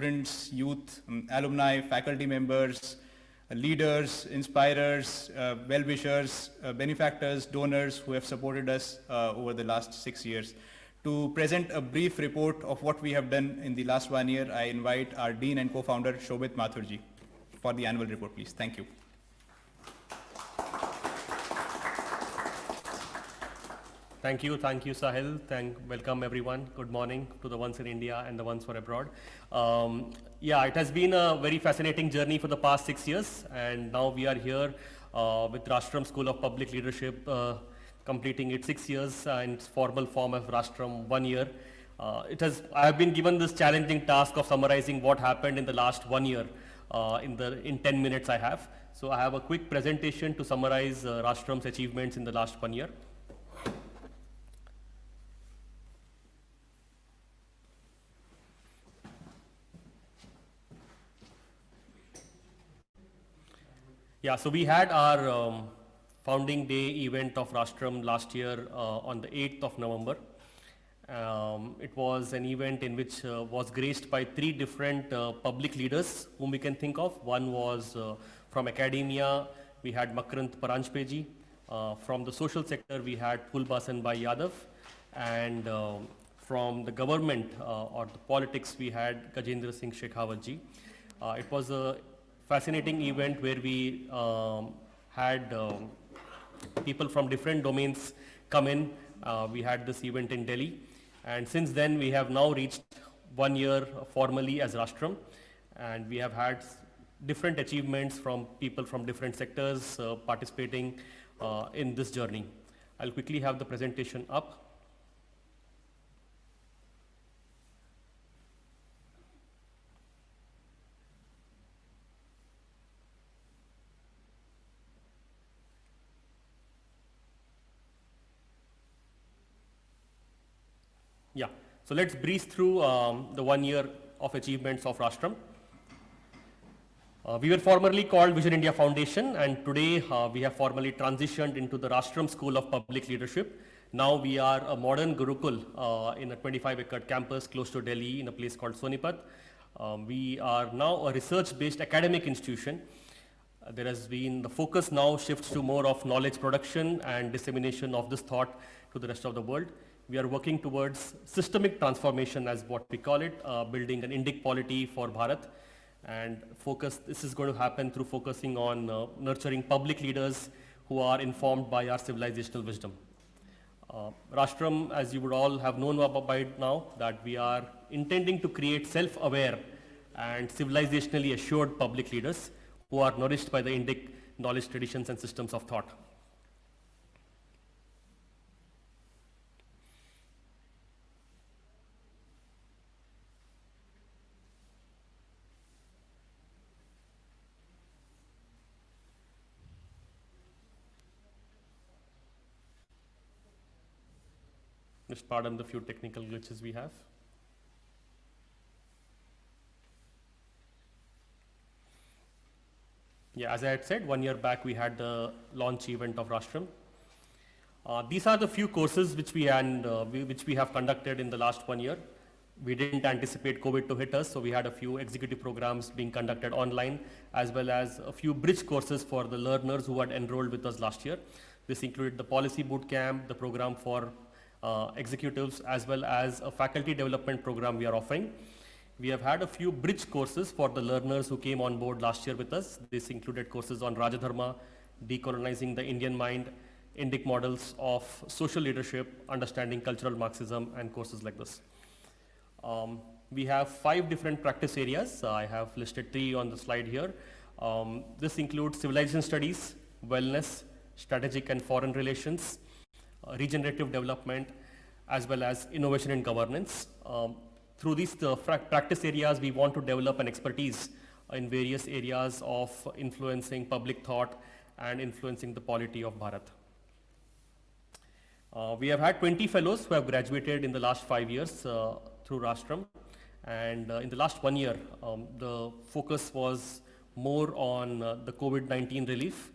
students, youth, alumni, faculty members, leaders, inspirers, well-wishers, benefactors, donors who have supported us over the last 6 years. To present a brief report of what we have done in the last 1 year, I invite our Dean and co-founder, Shobhit Mathurji, for the annual report, please. Thank you. Thank you, Sahil. Welcome everyone. Good morning to the ones in India and the ones for abroad. Yeah, it has been a very fascinating journey for the past 6 years, and now we are here with Rashtram School of Public Leadership, completing its 6 years in its formal form of Rashtram 1 year. I have been given this challenging task of summarizing what happened in the last 1 year in 10 minutes I have. So I have a quick presentation to summarize Rashtram's achievements in the last 1 year. Yeah, so we had our founding day event of Rashtram last year on the 8th of November. It was an event in which was graced by 3 different public leaders whom we can think of. One was from academia, we had Makrant Paranjpeji. From the social sector, we had Phulbasan Bhai Yadav. And from the government or the politics, we had Gajendra Singh Shekhawat ji. It was a fascinating event where we had people from different domains come in. We had this event in Delhi, and since then we have now reached 1 year formally as Rashtram, and we have had different achievements from people from different sectors participating in this journey. I'll quickly have the presentation up. Yeah, so let's breeze through the 1 year of achievements of Rashtram. We were formerly called Vision India Foundation, and today we have formally transitioned into the Rashtram School of Public Leadership. Now we are a modern Gurukul in a 25-acre campus close to Delhi in a place called Sonipat. We are now a research-based academic institution. There has been, the focus now shifts to more of knowledge production and dissemination of this thought to the rest of the world. We are working towards systemic transformation, as what we call it, building an Indic polity for Bharat. And this is going to happen through focusing on nurturing public leaders who are informed by our civilizational wisdom. Rashtram, as you would all have known by now, that we are intending to create self-aware and civilizationally assured public leaders who are nourished by the Indic knowledge, traditions, and systems of thought. Just pardon the few technical glitches we have. Yeah, as I had said, 1 year back we had the launch event of Rashtram. These are the few courses which we have conducted in the last 1 year. We didn't anticipate COVID to hit us, so we had a few executive programs being conducted online, as well as a few bridge courses for the learners who had enrolled with us last year. This included the policy boot camp, the program for executives, as well as a faculty development program we are offering. We have had a few bridge courses for the learners who came on board last year with us. This included courses on Rajadharma, decolonizing the Indian mind, Indic models of social leadership, understanding cultural Marxism, and courses like this. We have 5 different practice areas. I have listed 3 on the slide here. This includes civilization studies, wellness, strategic and foreign relations, regenerative development, as well as innovation and governance. Through these practice areas, we want to develop an expertise in various areas of influencing public thought and influencing the polity of Bharat. We have had 20 fellows who have graduated in the last 5 years through Rashtram, and in the last 1 year, the focus was more on the COVID-19 relief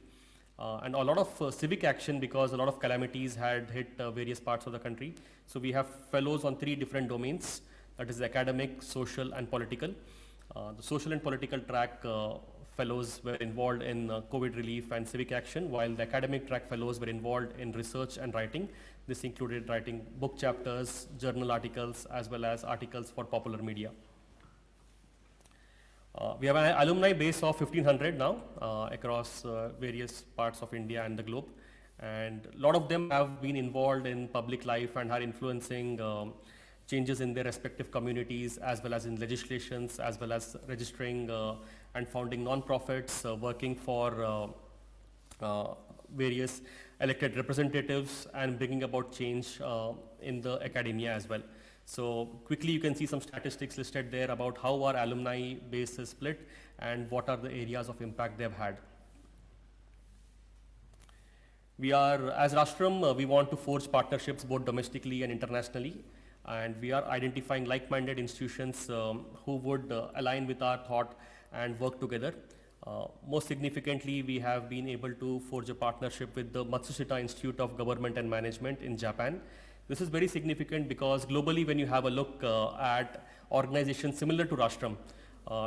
and a lot of civic action, because a lot of calamities had hit various parts of the country. So we have fellows on 3 different domains, that is academic, social, and political. The social and political track fellows were involved in COVID relief and civic action, while the academic track fellows were involved in research and writing. This included writing book chapters, journal articles, as well as articles for popular media. We have an alumni base of 1,500 now across various parts of India and the globe. And a lot of them have been involved in public life and are influencing changes in their respective communities, as well as in legislations, as well as registering and founding non-profits, working for various elected representatives and bringing about change in the academia as well. So quickly you can see some statistics listed there about how our alumni base is split and what are the areas of impact they've had. We are, as Rashtram, we want to forge partnerships both domestically and internationally, and we are identifying like-minded institutions who would align with our thought and work together. Most significantly, we have been able to forge a partnership with the Matsushita Institute of Government and Management in Japan. This is very significant because globally, when you have a look at organizations similar to Rashtram,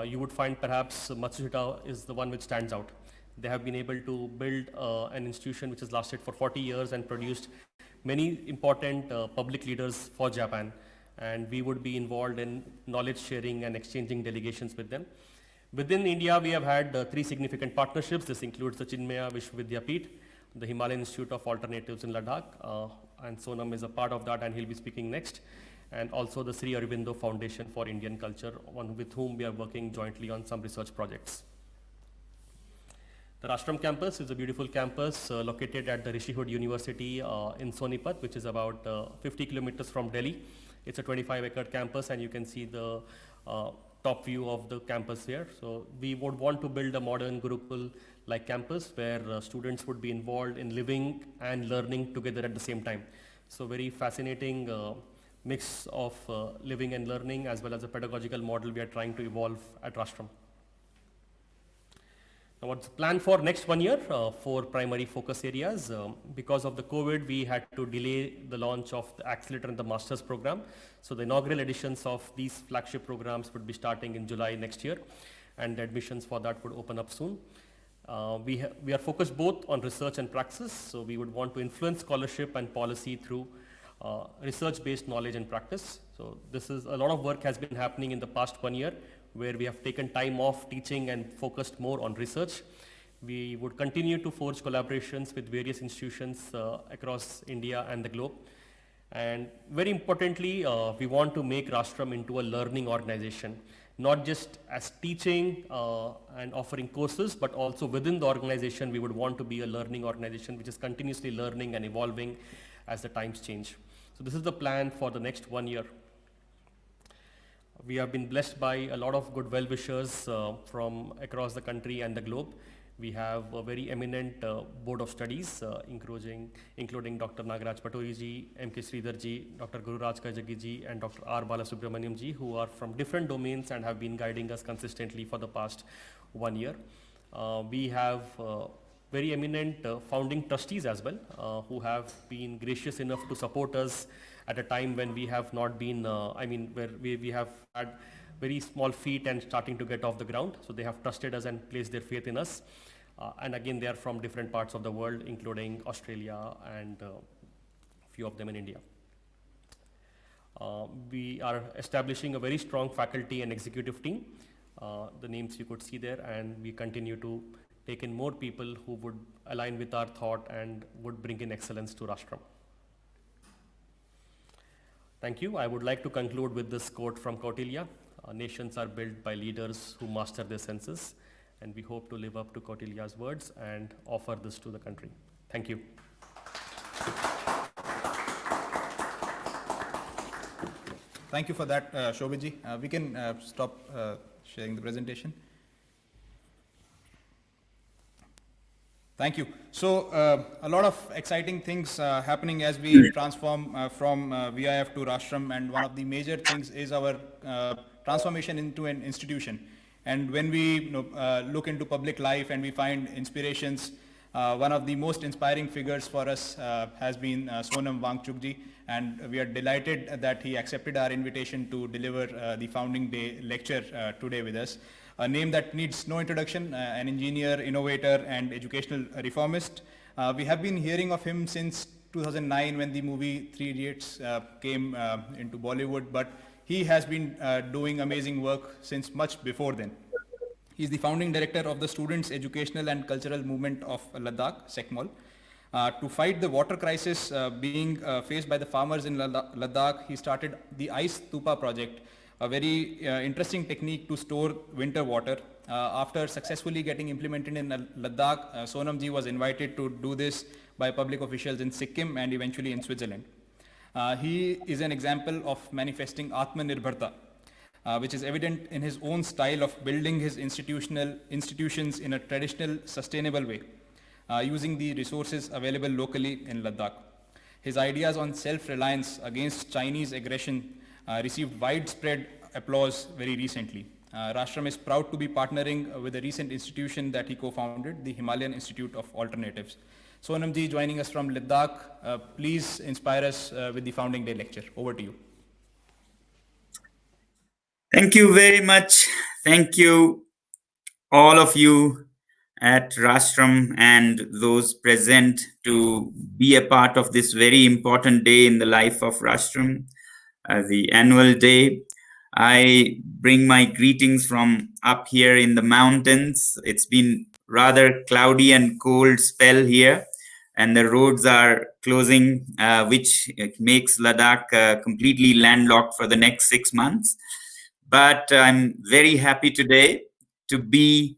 you would find perhaps Matsushita is the one which stands out. They have been able to build an institution which has lasted for 40 years and produced many important public leaders for Japan. And we would be involved in knowledge sharing and exchanging delegations with them. Within India, we have had 3 significant partnerships. This includes the Chinmaya Vishwavidyapeeth, the Himalayan Institute of Alternatives in Ladakh, and Sonam is a part of that, and he'll be speaking next. And also the Sri Aurobindo Foundation for Indian Culture, with whom we are working jointly on some research projects. The Rashtram campus is a beautiful campus located at the Rishihood University in Sonipat, which is about 50 kilometers from Delhi. It's a 25-acre campus, and you can see the top view of the campus here. So we would want to build a modern Gurukul-like campus where students would be involved in living and learning together at the same time. So very fascinating mix of living and learning, as well as a pedagogical model we are trying to evolve at Rashtram. Now, what's the plan for next 1 year? 4 primary focus areas. Because of the COVID, we had to delay the launch of the Accelerator and the Masters program. So the inaugural editions of these flagship programs would be starting in July next year, and the admissions for that would open up soon. We are focused both on research and praxis. So we would want to influence scholarship and policy through research-based knowledge and practice. So this is a lot of work has been happening in the past 1 year, where we have taken time off teaching and focused more on research. We would continue to forge collaborations with various institutions across India and the globe. And very importantly, we want to make Rashtram into a learning organization, not just as teaching and offering courses, but also within the organization, we would want to be a learning organization which is continuously learning and evolving as the times change. So this is the plan for the next 1 year. We have been blessed by a lot of good well-wishers from across the country and the globe. We have a very eminent board of studies, including Dr. Nagaraj Patori ji, M.K. Sridhar ji, Dr. Guru Raj Kajagi ji, and Dr. R. Balasubramaniam ji, who are from different domains and have been guiding us consistently for the past 1 year. We have very eminent founding trustees as well, who have been gracious enough to support us at a time when we have not been, where we have had very small feet and starting to get off the ground. So they have trusted us and placed their faith in us. And again, they are from different parts of the world, including Australia and a few of them in India. We are establishing a very strong faculty and executive team. The names you could see there, and we continue to take in more people who would align with our thought and would bring in excellence to Rashtram. Thank you. I would like to conclude with this quote from Kautilya. Nations are built by leaders who master their senses, and we hope to live up to Kautilya's words and offer this to the country. Thank you. Thank you for that, Shobhitji. We can stop sharing the presentation. Thank you. So a lot of exciting things happening as we transform from VIF to Rashtram, and one of the major things is our transformation into an institution. And when we look into public life and we find inspirations One of the most inspiring figures for us has been Sonam Wangchuk ji, and we are delighted that he accepted our invitation to deliver the Founding Day lecture today with us. A name that needs no introduction, an engineer, innovator, and educational reformist. We have been hearing of him since 2009 when the movie Three Idiots came into Bollywood, but he has been doing amazing work since much before then. He is the founding director of the Students' Educational and Cultural Movement of Ladakh, SECMOL. To fight the water crisis being faced by the farmers in Ladakh, he started the Ice Tupa project, a very interesting technique to store winter water. After successfully getting implemented in Ladakh, Sonam ji was invited to do this by public officials in Sikkim and eventually in Switzerland. He is an example of manifesting Atmanirbharta, which is evident in his own style of building his institutions in a traditional, sustainable way, using the resources available locally in Ladakh. His ideas on self-reliance against Chinese aggression received widespread applause very recently. Rashtram is proud to be partnering with a recent institution that he co-founded, the Himalayan Institute of Alternatives. Sonam ji joining us from Ladakh, please inspire us with the Founding Day lecture. Over to you. Thank you very much. Thank you, all of you at Rashtram and those present to be a part of this very important day in the life of Rashtram, the annual day. I bring my greetings from up here in the mountains. It's been rather cloudy and cold spell here, and the roads are closing, which makes Ladakh completely landlocked for the next 6 months. But I'm very happy today to be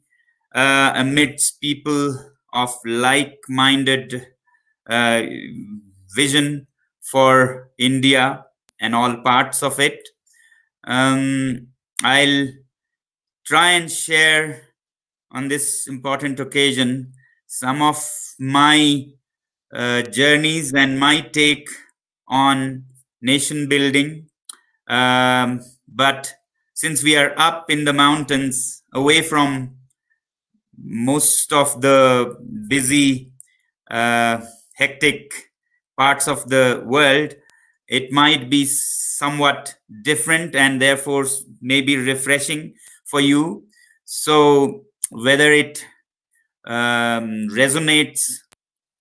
amidst people of like-minded vision for India and all parts of it. I'll try and share on this important occasion some of my journeys and my take on nation building. But since we are up in the mountains, away from most of the busy, hectic parts of the world, it might be somewhat different and therefore maybe refreshing for you. So whether it resonates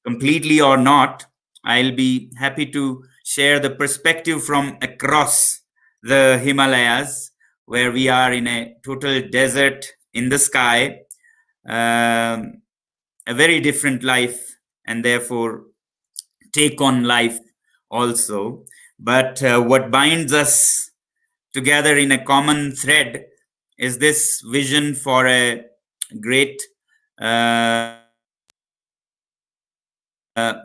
completely or not, I'll be happy to share the perspective from across the Himalayas, where we are in a total desert in the sky, a very different life, and therefore take on life also. But what binds us together in a common thread is this vision for a great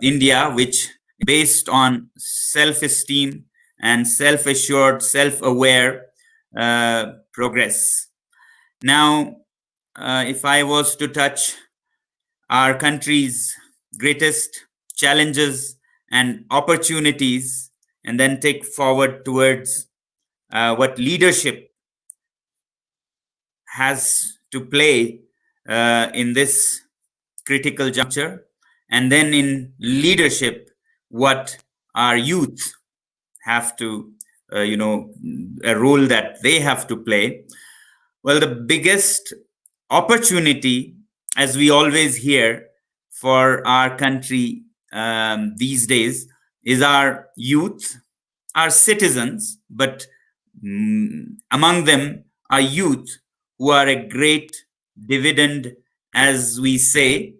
India, which based on self-esteem and self-assured, self-aware progress. Now, if I was to touch our country's greatest challenges and opportunities, and then take forward towards what leadership has to play in this critical juncture, and then in leadership, what our youth have to, a role that they have to play. Well, the biggest opportunity, as we always hear, for our country these days is our youth, our citizens, but among them are youth who are a great dividend, as we say,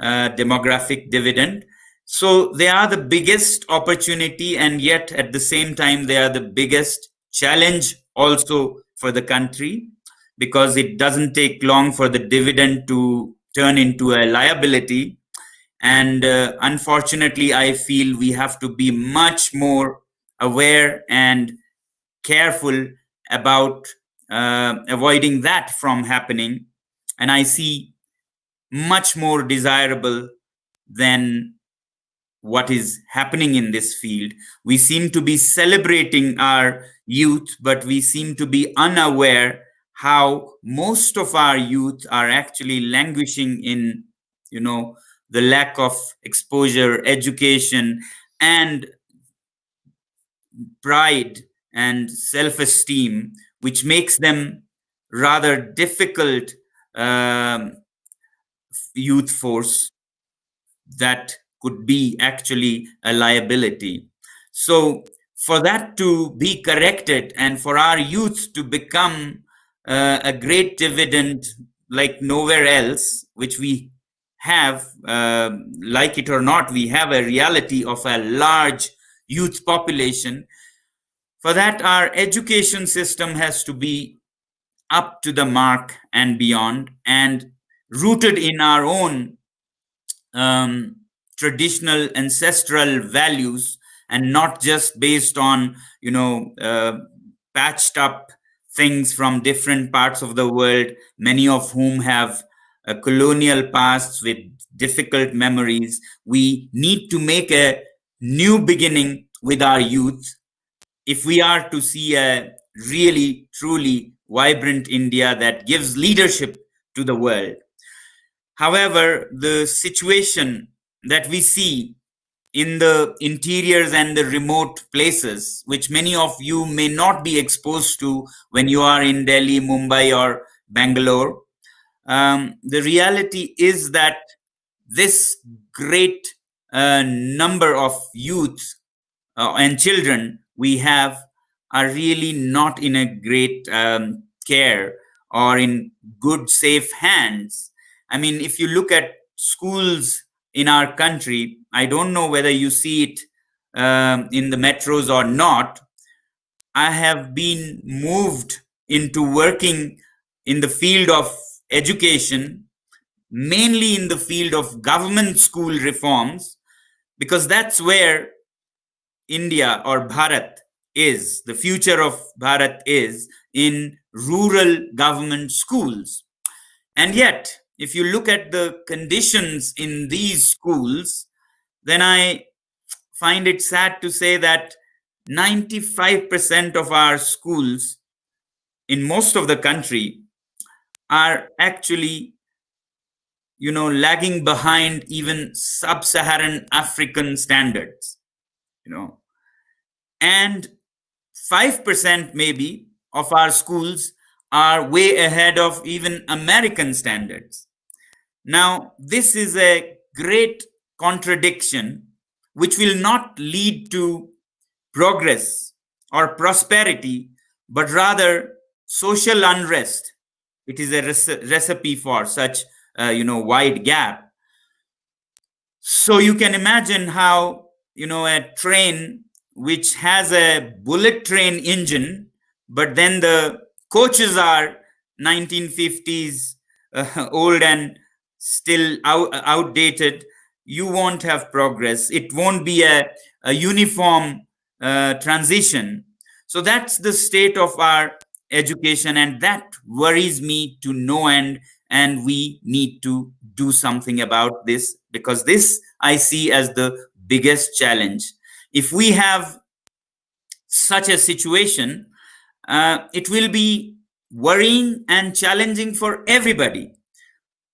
demographic dividend. So they are the biggest opportunity, and yet at the same time they are the biggest challenge also for the country, because it doesn't take long for the dividend to turn into a liability. And unfortunately, I feel we have to be much more aware and careful about avoiding that from happening. And I see much more desirable than what is happening in this field. We seem to be celebrating our youth, but we seem to be unaware how most of our youth are actually languishing in, the lack of exposure, education, and pride and self-esteem, which makes them rather difficult youth force that could be actually a liability. So for that to be corrected and for our youth to become a great dividend like nowhere else, which we have, like it or not, we have a reality of a large youth population. For that, our education system has to be up to the mark and beyond, and rooted in our own traditional ancestral values, and not just based on patched up things from different parts of the world, many of whom have colonial pasts with difficult memories. We need to make a new beginning with our youth if we are to see a really, truly vibrant India that gives leadership to the world. However, the situation that we see in the interiors and the remote places, which many of you may not be exposed to when you are in Delhi, Mumbai, or Bangalore, the reality is that this great number of youth and children we have are really not in a great care or in good, safe hands. I mean, if you look at schools in our country, I don't know whether you see it in the metros or not. I have been moved into working in the field of education, mainly in the field of government school reforms, because that's where India or Bharat is, the future of Bharat is in rural government schools. And yet, if you look at the conditions in these schools, then I find it sad to say that 95% of our schools in most of the country are actually lagging behind even sub-Saharan African standards, and 5% maybe of our schools are way ahead of even American standards. Now, this is a great contradiction which will not lead to progress or prosperity, but rather social unrest. It is a recipe for such wide gap. So you can imagine how a train which has a bullet train engine, but then the coaches are 1950s old and still outdated, you won't have progress. It won't be a uniform transition. So that's the state of our education, and that worries me to no end. And we need to do something about this, because this I see as the biggest challenge. If we have such a situation, it will be worrying and challenging for everybody.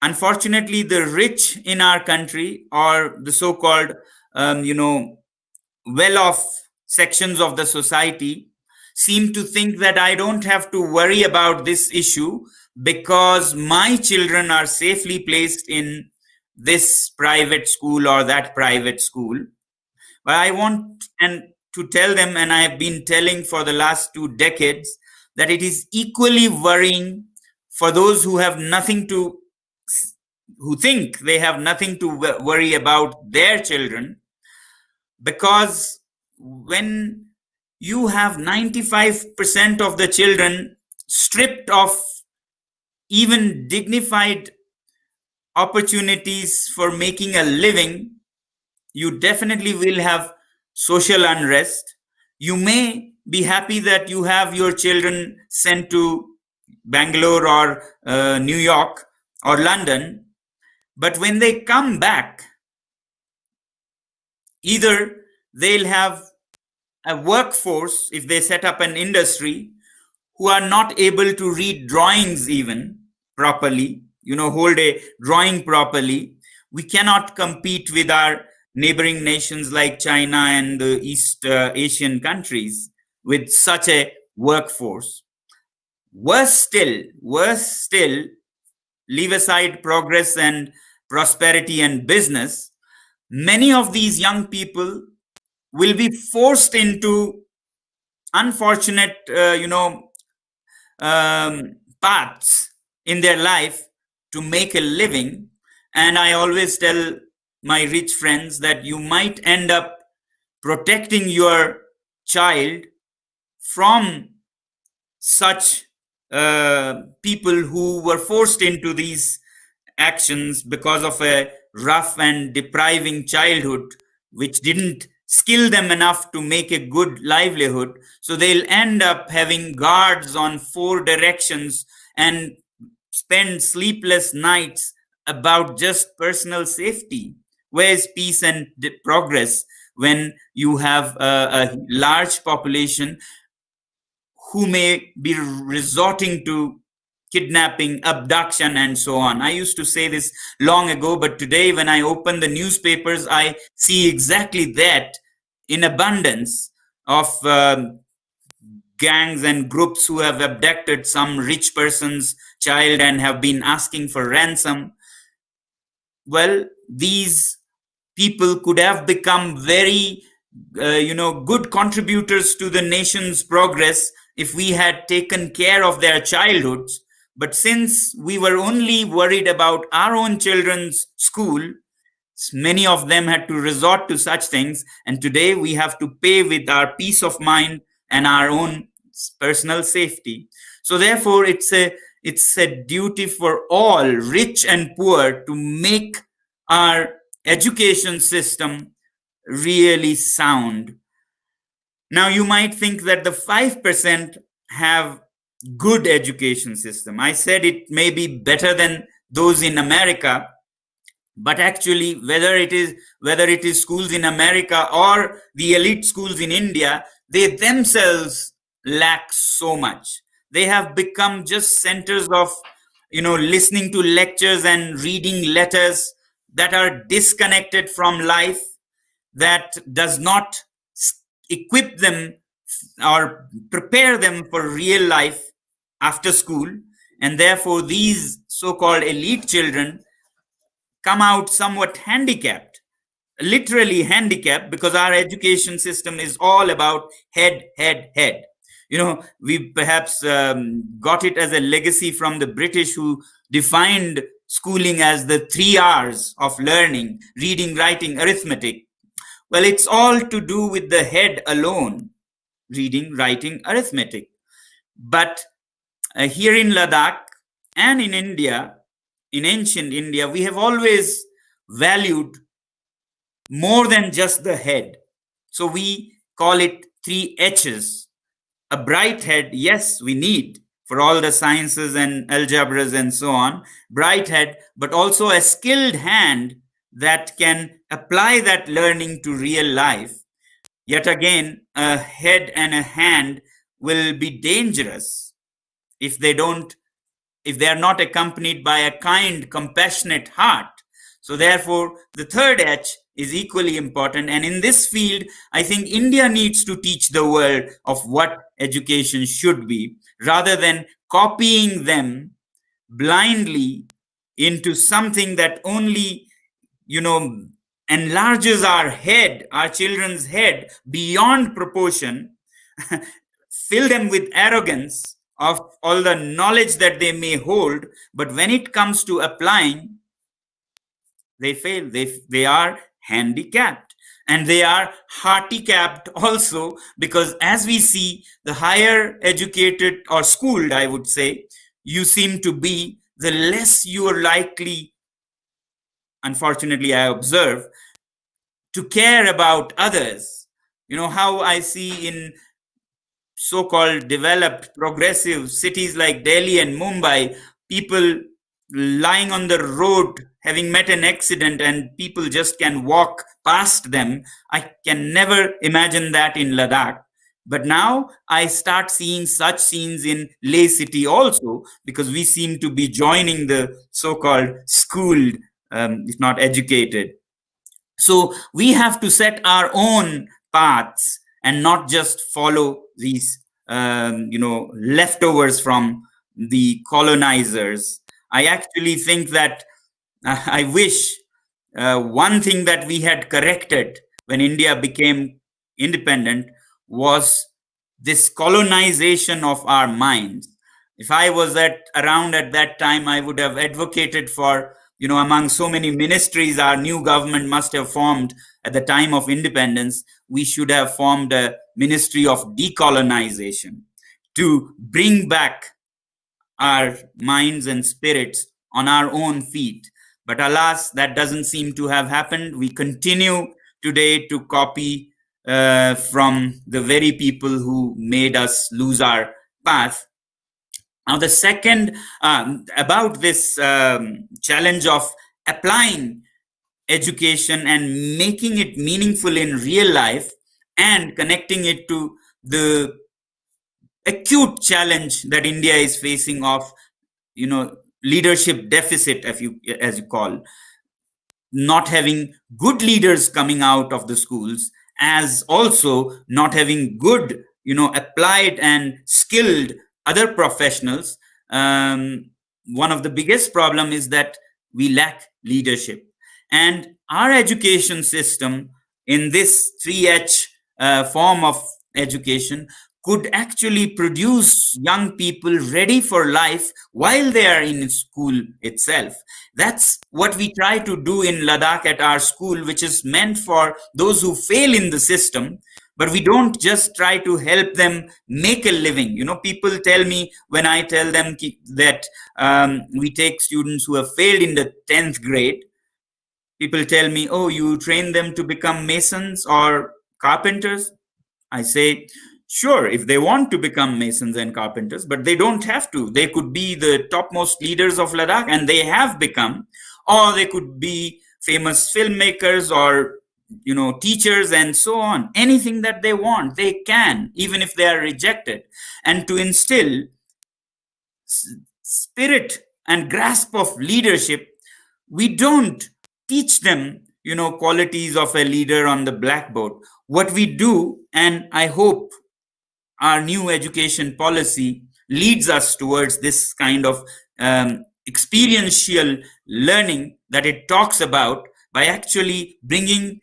Unfortunately, the rich in our country, or the so-called, well-off sections of the society, seem to think that I don't have to worry about this issue because my children are safely placed in this private school or that private school. But I want to tell them, and I have been telling for the last 2 decades, that it is equally worrying for those who think they have nothing to worry about their children, because when you have 95% of the children stripped of even dignified opportunities for making a living, you definitely will have social unrest. You may be happy that you have your children sent to Bangalore or New York or London, but when they come back, either they'll have a workforce, if they set up an industry, who are not able to read drawings even properly, hold a drawing properly, We cannot compete with our neighboring nations like China and the East Asian countries with such a workforce. Worse still, leave aside progress and prosperity and business, many of these young people will be forced into unfortunate, paths in their life to make a living. And I always tell my rich friends that you might end up protecting your child from such people who were forced into these actions because of a rough and depriving childhood, which didn't skill them enough to make a good livelihood. So they'll end up having guards on 4 directions and spend sleepless nights about just personal safety. Where's peace and progress when you have a large population who may be resorting to kidnapping, abduction, and so on? I used to say this long ago, but today when I open the newspapers, I see exactly that in abundance of gangs and groups who have abducted some rich person's child and have been asking for ransom. Well, these people could have become very good contributors to the nation's progress if we had taken care of their childhoods. But since we were only worried about our own children's school, many of them had to resort to such things, and today we have to pay with our peace of mind and our own personal safety. So therefore it's a duty for all, rich and poor, to make our education system really sound. Now you might think that the 5% have good education system. I said it may be better than those in America, but actually whether it is schools in America or the elite schools in India, they themselves lack so much. They have become just centers of listening to lectures and reading letters that are disconnected from life, that does not equip them or prepare them for real life after school. And therefore these so-called elite children come out somewhat handicapped, literally handicapped, because our education system is all about head. We perhaps got it as a legacy from the British, who defined schooling as the 3 R's of learning: reading, writing, arithmetic. Well, it's all to do with the head alone: reading, writing, arithmetic. But here in Ladakh and in India, in ancient India, we have always valued more than just the head. So we call it 3 H's. A bright head, yes, we need for all the sciences and algebras and so on, bright head, but also a skilled hand that can apply that learning to real life. Yet again, a head and a hand will be dangerous if they are not accompanied by a kind, compassionate heart. So therefore, the 3rd H is equally important. And in this field, I think India needs to teach the world of what education should be, rather than copying them blindly into something that only, enlarges our head, our children's head beyond proportion, fill them with arrogance of all the knowledge that they may hold. But when it comes to applying, they fail. They are handicapped, and they are hearty-capped also, because as we see, the higher educated or schooled, I would say, you seem to be, the less you are likely, unfortunately I observe, to care about others. How I see in so-called developed, progressive cities like Delhi and Mumbai, people lying on the road having met an accident and people just can walk past them. I can never imagine that in Ladakh. But now I start seeing such scenes in Leh city also, because we seem to be joining the so-called schooled if not educated. So we have to set our own paths and not just follow these, leftovers from the colonizers. I actually think that I wish one thing that we had corrected when India became independent was this colonization of our minds. If I was around at that time, I would have advocated for, among so many ministries our new government must have formed at the time of independence, we should have formed a ministry of decolonization to bring back our minds and spirits on our own feet. But alas, that doesn't seem to have happened. We continue today to copy from the very people who made us lose our path. Now, the second, about this challenge of applying education and making it meaningful in real life and connecting it to the acute challenge that India is facing of, leadership deficit, as you call, not having good leaders coming out of the schools, as also not having good, applied and skilled other professionals. One of the biggest problem is that we lack leadership, and our education system in this 3H form of education could actually produce young people ready for life while they are in school itself. That's what we try to do in Ladakh at our school, which is meant for those who fail in the system. But we don't just try to help them make a living. People tell me when I tell them that we take students who have failed in the 10th grade, people tell me, oh, you train them to become masons or carpenters? I say, sure, if they want to become masons and carpenters, but they don't have to. They could be the topmost leaders of Ladakh, and they have become, or they could be famous filmmakers or, teachers and so on. Anything that they want, they can, even if they are rejected. And to instill spirit and grasp of leadership, we don't teach them, qualities of a leader on the blackboard. What we do, and I hope our new education policy leads us towards this kind of experiential learning that it talks about, by actually bringing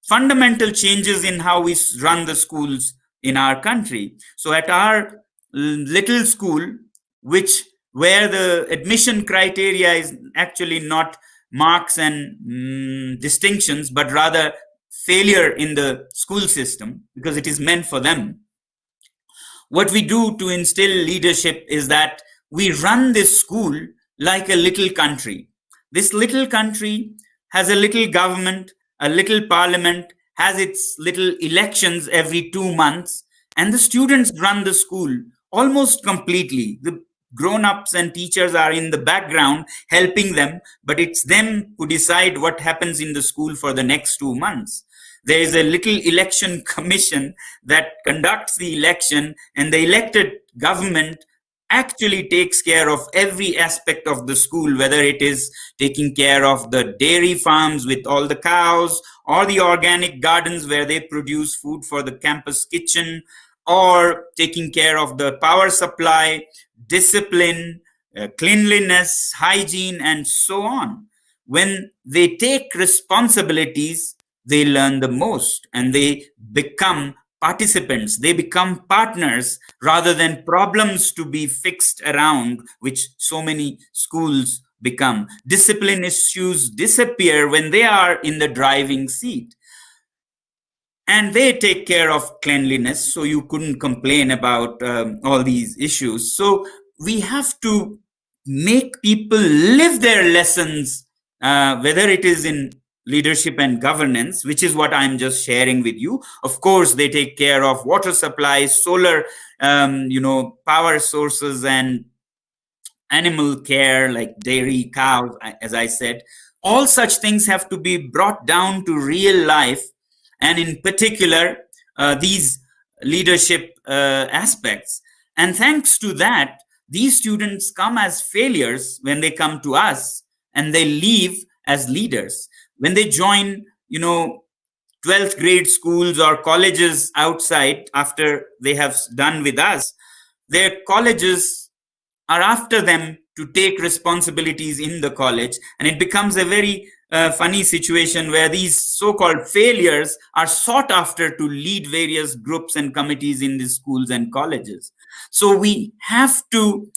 fundamental changes in how we run the schools in our country. So at our little school, where the admission criteria is actually not marks and distinctions, but rather failure in the school system, because it is meant for them. What we do to instill leadership is that we run this school like a little country. This little country has a little government, a little parliament, has its little elections every 2 months, and the students run the school almost completely. The grown-ups and teachers are in the background helping them, but it's them who decide what happens in the school for the next 2 months. There is a little election commission that conducts the election, and the elected government actually takes care of every aspect of the school, whether it is taking care of the dairy farms with all the cows, or the organic gardens where they produce food for the campus kitchen, or taking care of the power supply, discipline, cleanliness, hygiene, and so on. When they take responsibilities, they learn the most, and they become participants. They become partners rather than problems to be fixed around, which so many schools become. Discipline issues disappear when they are in the driving seat, and they take care of cleanliness, so you couldn't complain about all these issues. So we have to make people live their lessons, whether it is in leadership and governance, which is what I'm just sharing with you. Of course, they take care of water supplies, solar, power sources, and animal care like dairy, cows, as I said. All such things have to be brought down to real life, and in particular, these leadership aspects. And thanks to that, these students come as failures when they come to us, and they leave as leaders. When they join, 12th grade schools or colleges outside after they have done with us, their colleges are after them to take responsibilities in the college. And it becomes a very funny situation where these so-called failures are sought after to lead various groups and committees in the schools and colleges. So we have to,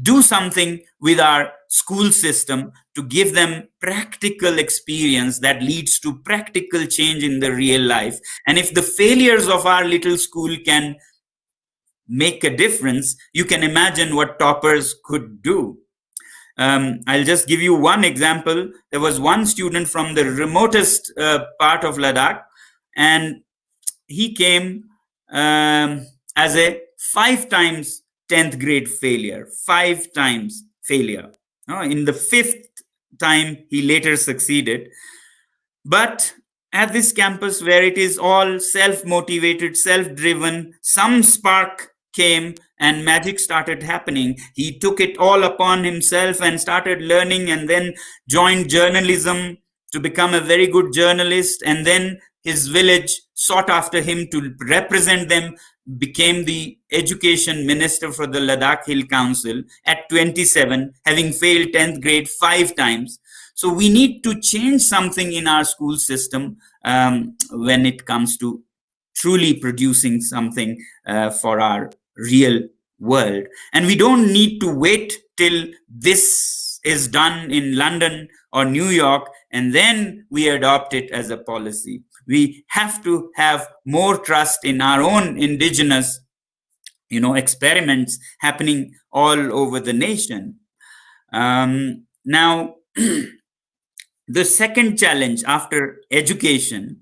do something with our school system to give them practical experience that leads to practical change in the real life. And if the failures of our little school can make a difference, you can imagine what toppers could do. I'll just give you one example. There was one student from the remotest part of Ladakh, and he came as a 5 times 10th grade failure, 5 times failure. In the 5th time, he later succeeded. But at this campus where it is all self-motivated, self-driven, some spark came and magic started happening. He took it all upon himself and started learning, and then joined journalism to become a very good journalist. And then his village sought after him to represent them, became the education minister for the Ladakh Hill Council at 27, having failed 10th grade 5 times. So we need to change something in our school system when it comes to truly producing something for our real world. And we don't need to wait till this is done in London or New York and then we adopt it as a policy. We have to have more trust in our own indigenous, experiments happening all over the nation. Now, the second challenge after education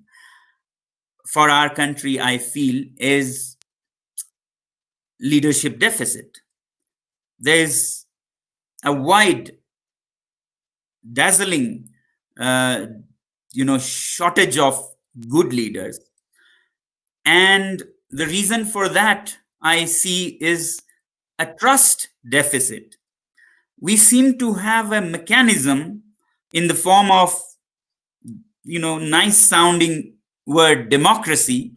for our country, I feel, is leadership deficit. There's a wide, dazzling, shortage of good leaders. And the reason for that, I see, is a trust deficit. We seem to have a mechanism in the form of, nice sounding word democracy,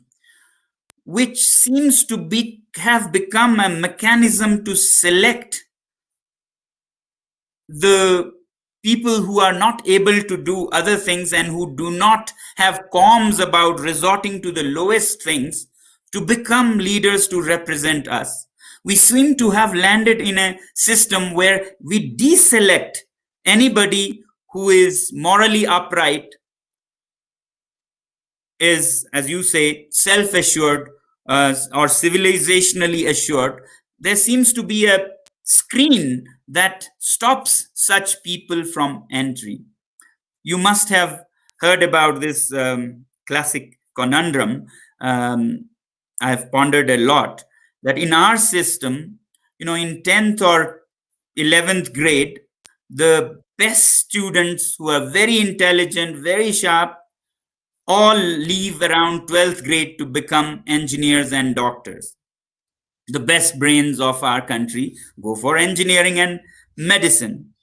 which seems to have become a mechanism to select the people who are not able to do other things and who do not have qualms about resorting to the lowest things to become leaders to represent us. We seem to have landed in a system where we deselect anybody who is morally upright, is, as you say, self-assured or civilizationally assured. There seems to be a screen that stops such people from entry. You must have heard about this classic conundrum. I've pondered a lot that in our system, in 10th or 11th grade, the best students who are very intelligent, very sharp, all leave around 12th grade to become engineers and doctors. The best brains of our country go for engineering and medicine.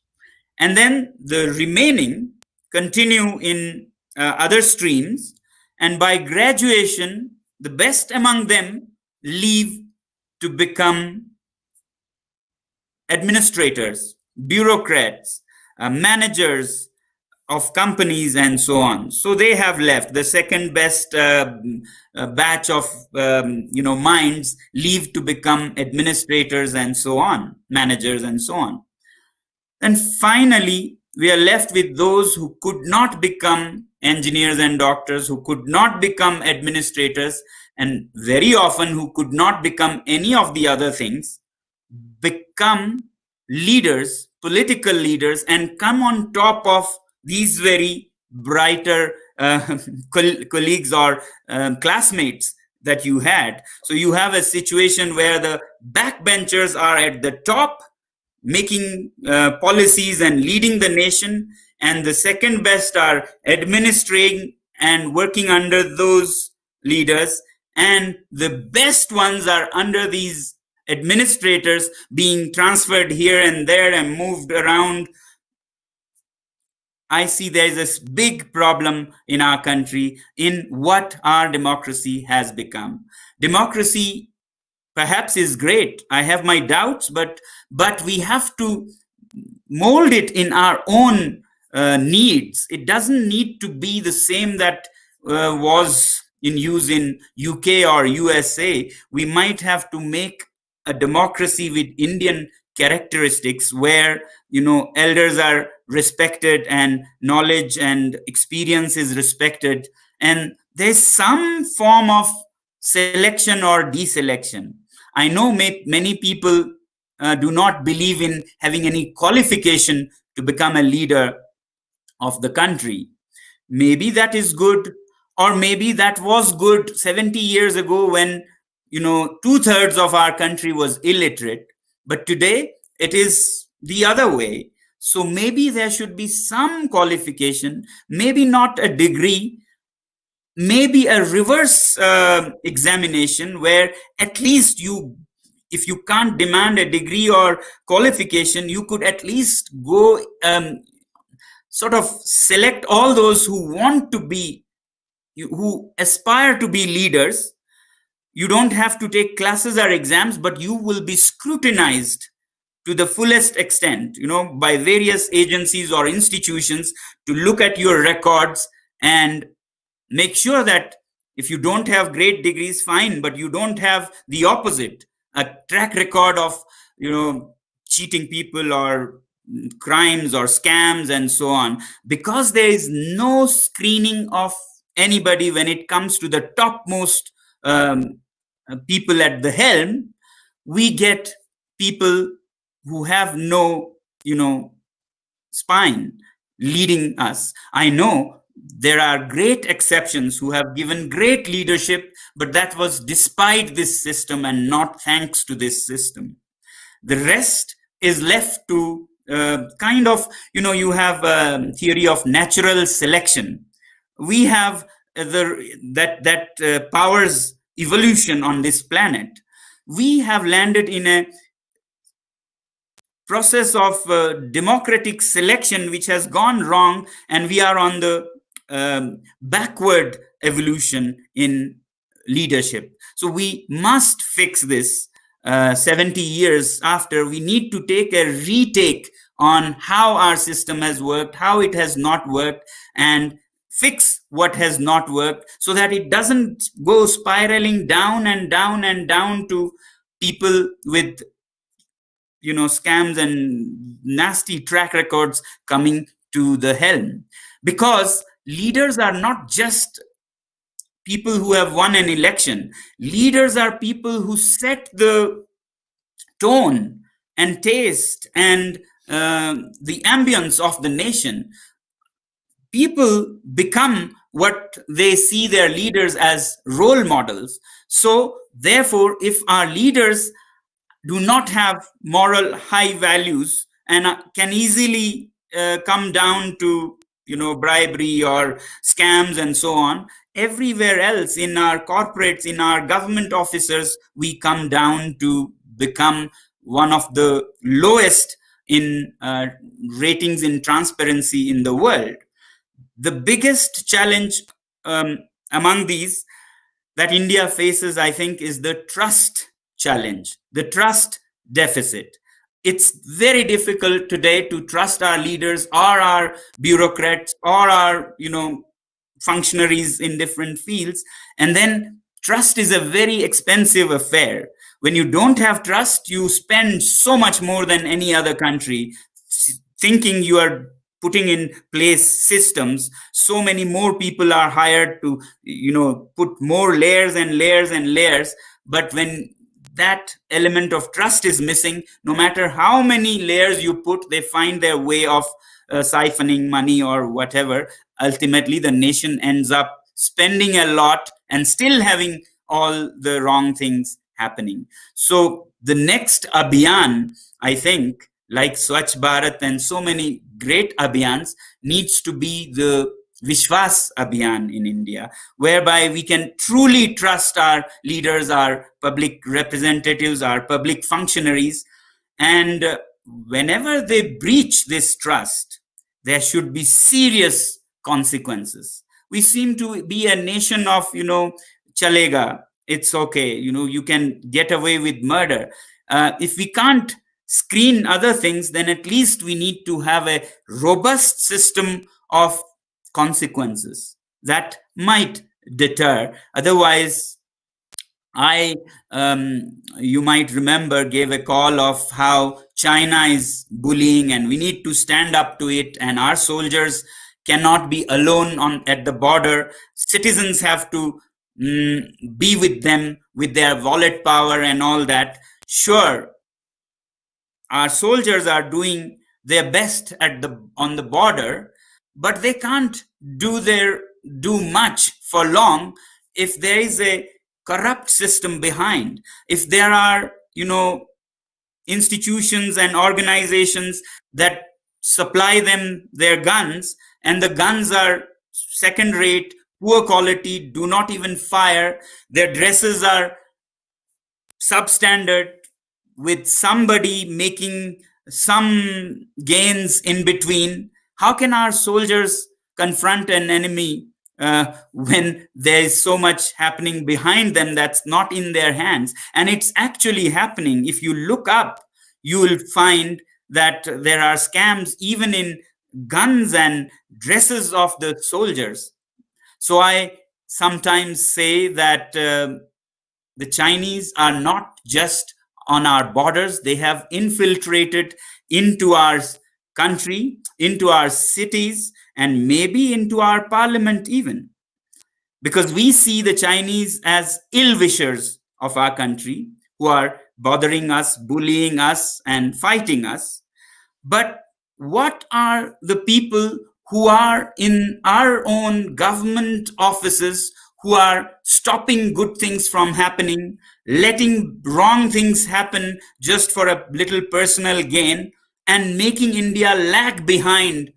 And then the remaining continue in other streams. And by graduation, the best among them leave to become administrators, bureaucrats, managers of companies and so on. So they have left. The second best batch of minds leave to become administrators and so on, managers and so on. And finally, we are left with those who could not become engineers and doctors, who could not become administrators, and very often who could not become any of the other things, become leaders, political leaders, and come on top of these very brighter colleagues or classmates that you had. So you have a situation where the backbenchers are at the top, making policies and leading the nation, and the second best are administering and working under those leaders, and the best ones are under these administrators, being transferred here and there and moved around I see there is this big problem in our country in what our democracy has become. Democracy perhaps is great. I have my doubts, but we have to mold it in our own needs. It doesn't need to be the same that was in use in UK or USA. We might have to make a democracy with Indian characteristics where, elders are respected and knowledge and experience is respected, and there's some form of selection or deselection. I know many people do not believe in having any qualification to become a leader of the country. Maybe that is good, or maybe that was good 70 years ago when, 2/3 of our country was illiterate. But today it is the other way. So maybe there should be some qualification, maybe not a degree, maybe a reverse examination where at least if you can't demand a degree or qualification, you could at least go sort of select all those who want to be, who aspire to be leaders. You don't have to take classes or exams, but you will be scrutinized to the fullest extent, by various agencies or institutions to look at your records and make sure that if you don't have great degrees, fine, but you don't have the opposite, a track record of, cheating people or crimes or scams and so on. Because there is no screening of anybody when it comes to the topmost people at the helm, we get people who have no, spine leading us. I know there are great exceptions who have given great leadership, but that was despite this system and not thanks to this system. The rest is left to kind of, you have a theory of natural selection. We have that powers evolution on this planet. We have landed in a process of democratic selection which has gone wrong, and we are on the backward evolution in leadership. So we must fix this. 70 years after, we need to take a retake on how our system has worked, how it has not worked, and fix what has not worked so that it doesn't go spiraling down and down and down to people with, scams and nasty track records coming to the helm. Because leaders are not just people who have won an election. Leaders are people who set the tone and taste and the ambience of the nation. People become what they see their leaders as role models. So therefore, if our leaders do not have moral high values and can easily come down to, bribery or scams and so on, everywhere else in our corporates, in our government officers, we come down to become one of the lowest in ratings in transparency in the world. The biggest challenge among these that India faces, I think, is the trust challenge, the trust deficit. It's very difficult today to trust our leaders or our bureaucrats or our, functionaries in different fields. And then trust is a very expensive affair. When you don't have trust, you spend so much more than any other country thinking you are putting in place systems. So many more people are hired to, put more layers and layers and layers. But when that element of trust is missing, no matter how many layers you put, they find their way of siphoning money or whatever. Ultimately, the nation ends up spending a lot and still having all the wrong things happening. So the next Abhiyan, I think, like Swachh Bharat and so many great Abhiyans, needs to be the Vishwas Abhiyan in India, whereby we can truly trust our leaders, our public representatives, our public functionaries. And whenever they breach this trust, there should be serious consequences. We seem to be a nation of, chalega, it's okay, you can get away with murder. If we can't screen other things, then at least we need to have a robust system of consequences that might deter. Otherwise, you might remember, gave a call of how China is bullying and we need to stand up to it, and our soldiers cannot be alone at the border. Citizens have to be with them with their wallet power and all that. Sure, our soldiers are doing their best on the border, but they can't do much for long if there is a corrupt system behind. If there are, institutions and organizations that supply them their guns, and the guns are second rate, poor quality, do not even fire, their dresses are substandard, with somebody making some gains in between, how can our soldiers confront an enemy when there is so much happening behind them that's not in their hands? And it's actually happening. If you look up, you will find that there are scams even in guns and dresses of the soldiers. So I sometimes say that the Chinese are not just on our borders, they have infiltrated into our country, into our cities, and maybe into our parliament even. Because we see the Chinese as ill wishers of our country who are bothering us, bullying us, and fighting us. But what are the people who are in our own government offices who are stopping good things from happening, letting wrong things happen just for a little personal gain, and making India lag behind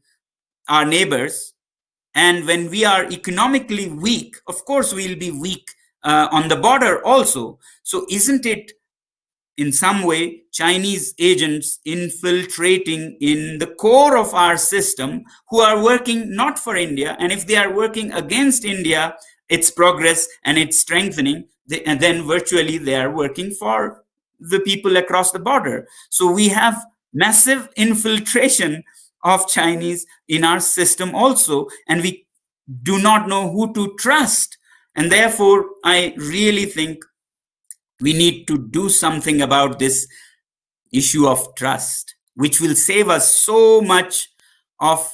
our neighbors? And when we are economically weak, of course, we'll be weak on the border also. So isn't it in some way Chinese agents infiltrating in the core of our system who are working not for India? And if they are working against India, its progress and its strengthening, and then virtually they are working for the people across the border. So we have massive infiltration of Chinese in our system also, and we do not know who to trust. And therefore, I really think we need to do something about this issue of trust, which will save us so much of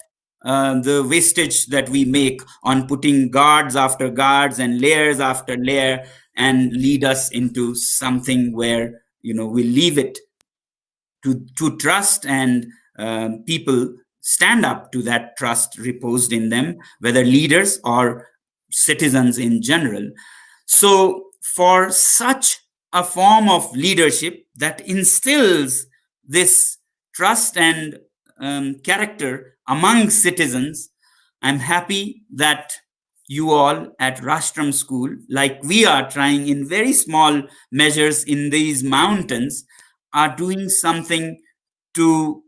the wastage that we make on putting guards after guards and layers after layer, and lead us into something where we leave it to trust, and people stand up to that trust reposed in them, whether leaders or citizens in general. So for such a form of leadership that instills this trust and character among citizens, I'm happy that you all at Rashtram School, like we are trying in very small measures in these mountains, are doing something to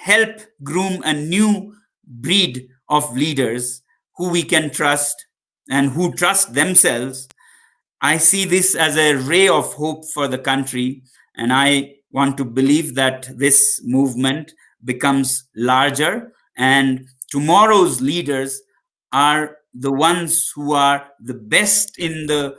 help groom a new breed of leaders who we can trust and who trust themselves. I see this as a ray of hope for the country, and I want to believe that this movement becomes larger, and tomorrow's leaders are the ones who are the best in the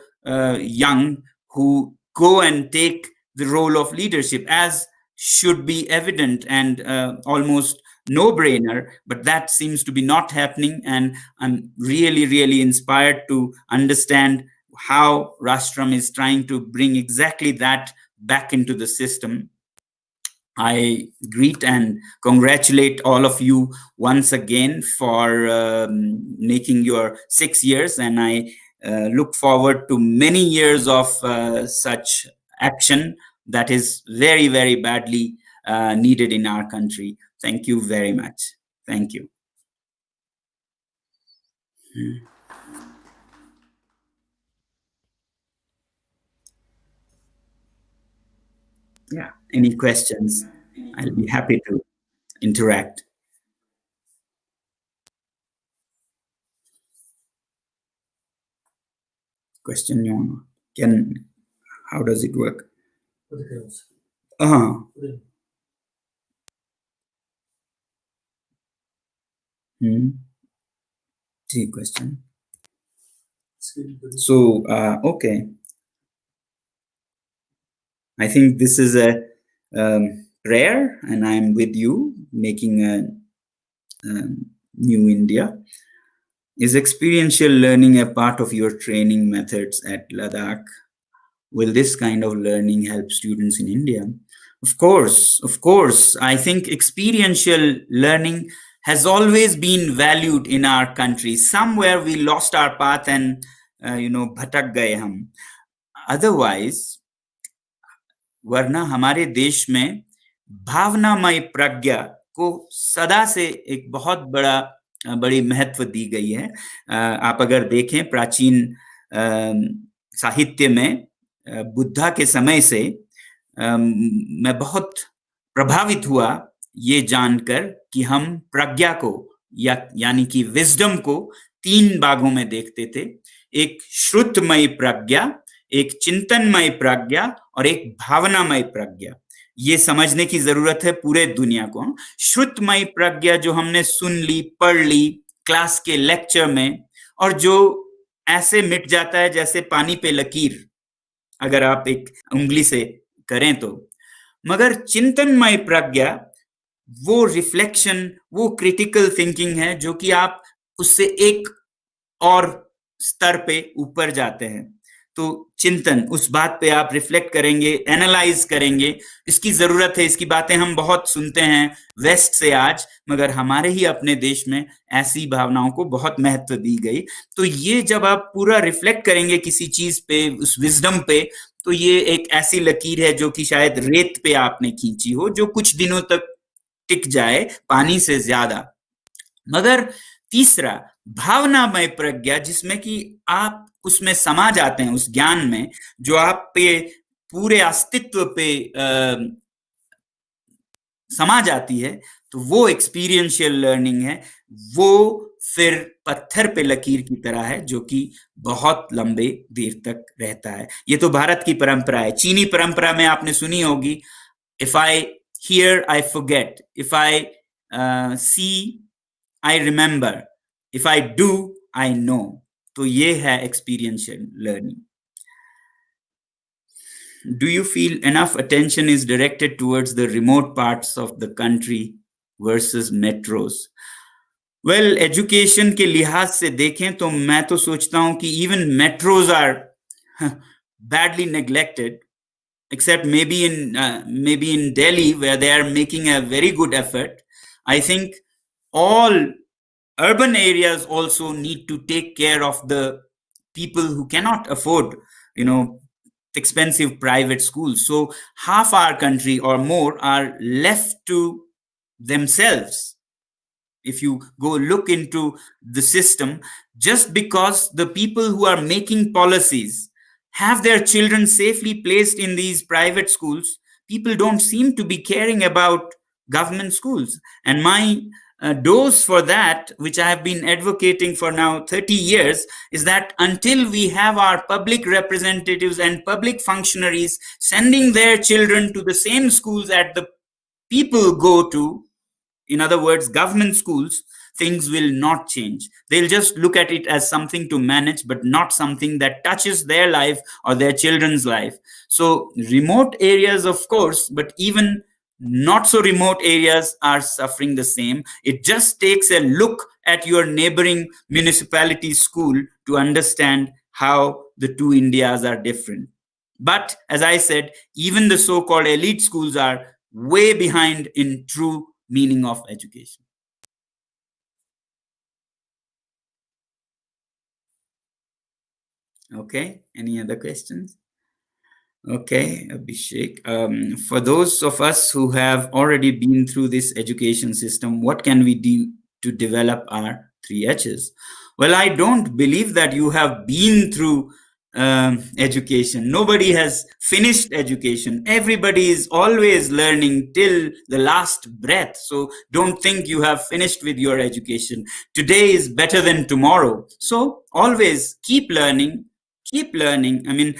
young, who go and take the role of leadership, as should be evident and almost no-brainer, but that seems to be not happening. And I'm really, really inspired to understand how Rashtram is trying to bring exactly that back into the system. I greet and congratulate all of you once again for making your 6 years, and I look forward to many years of such action that is very, very badly needed in our country. Thank you very much. Thank you. Yeah, any questions? I'll be happy to interact. question how does it work? Question. So, okay. I think this is a prayer, and I'm with you, making a new India. Is experiential learning a part of your training methods at Ladakh? Will this kind of learning help students in India? Of course. I think experiential learning has always been valued in our country. Somewhere we lost our path and, bhatak gaye hum. Otherwise, वरना हमारे देश में भावनामय प्रज्ञा को सदा से एक बहुत बड़ी महत्व दी गई है। आप अगर देखें प्राचीन साहित्य में बुद्धा के समय से मैं बहुत प्रभावित हुआ ये जानकर कि हम प्रज्ञा को यानी कि विजडम को 3 भागों में देखते थे। एक श्रुतमय प्रज्ञा, एक चिंतनमय प्रज्ञा और एक भावनामय प्रज्ञा। ये समझने की जरूरत है पूरे दुनिया को। श्रुतमय प्रज्ञा जो हमने सुन ली, पढ़ ली क्लास के लेक्चर में, और जो ऐसे मिट जाता है जैसे पानी पे लकीर, अगर आप एक उंगली से करें तो। मगर चिंतनमय प्रज्ञा वो रिफ्लेक्शन, वो क्रिटिकल थिंकिंग है जो कि आप उससे एक और स्तर पे ऊपर जाते हैं। तो चिंतन, उस बात पे आप रिफ्लेक्ट करेंगे, एनालाइज करेंगे, इसकी जरूरत है। इसकी बातें हम बहुत सुनते हैं वेस्ट से आज, मगर हमारे ही अपने देश में ऐसी भावनाओं को बहुत महत्व दी गई। तो ये जब आप पूरा रिफ्लेक्ट करेंगे किसी चीज पे, उस विजडम पे, तो ये एक ऐसी लकीर है जो कि शायद रेत पे आपने खींची हो, जो कुछ दिनों तक टिक जाए पानी से ज्यादा। मगर तीसरा भावनामय प्रज्ञा, जिसमें कि आप उसमें समा जाते हैं, उस ज्ञान में, जो आप पे पूरे अस्तित्व पे समा जाती है, तो वो एक्सपीरियंशियल लर्निंग है। वो फिर पत्थर पे लकीर की तरह है जो कि बहुत लंबे देर तक रहता है। ये तो भारत की परंपरा है। चीनी परंपरा में आपने सुनी होगी, if I hear I forget, if I see I remember, if I do I know. तो ये है experiential learning. Do you feel enough attention is directed towards the remote parts of the country versus metros? Well, education के लिहाज से देखें तो मैं तो सोचता हूं कि even metros are badly neglected, except maybe in Delhi, where they are making a very good effort. I think all urban areas also need to take care of the people who cannot afford, expensive private schools. So half our country or more are left to themselves. If you go look into the system, just because the people who are making policies have their children safely placed in these private schools, people don't seem to be caring about government schools. And my dose for that, which I have been advocating for now 30 years, is that until we have our public representatives and public functionaries sending their children to the same schools that the people go to, in other words, government schools, things will not change. They'll just look at it as something to manage, but not something that touches their life or their children's life. So remote areas, of course, but even not so remote areas are suffering the same. It just takes a look at your neighboring municipality school to understand how the two Indias are different. But as I said, even the so-called elite schools are way behind in true meaning of education. Okay, any other questions? Okay, Abhishek. For those of us who have already been through this education system, what can we do to develop our 3 H's? Well, I don't believe that you have been through education. Nobody has finished education. Everybody is always learning till the last breath. So don't think you have finished with your education. Today is better than tomorrow. So always keep learning. keep learning. I mean,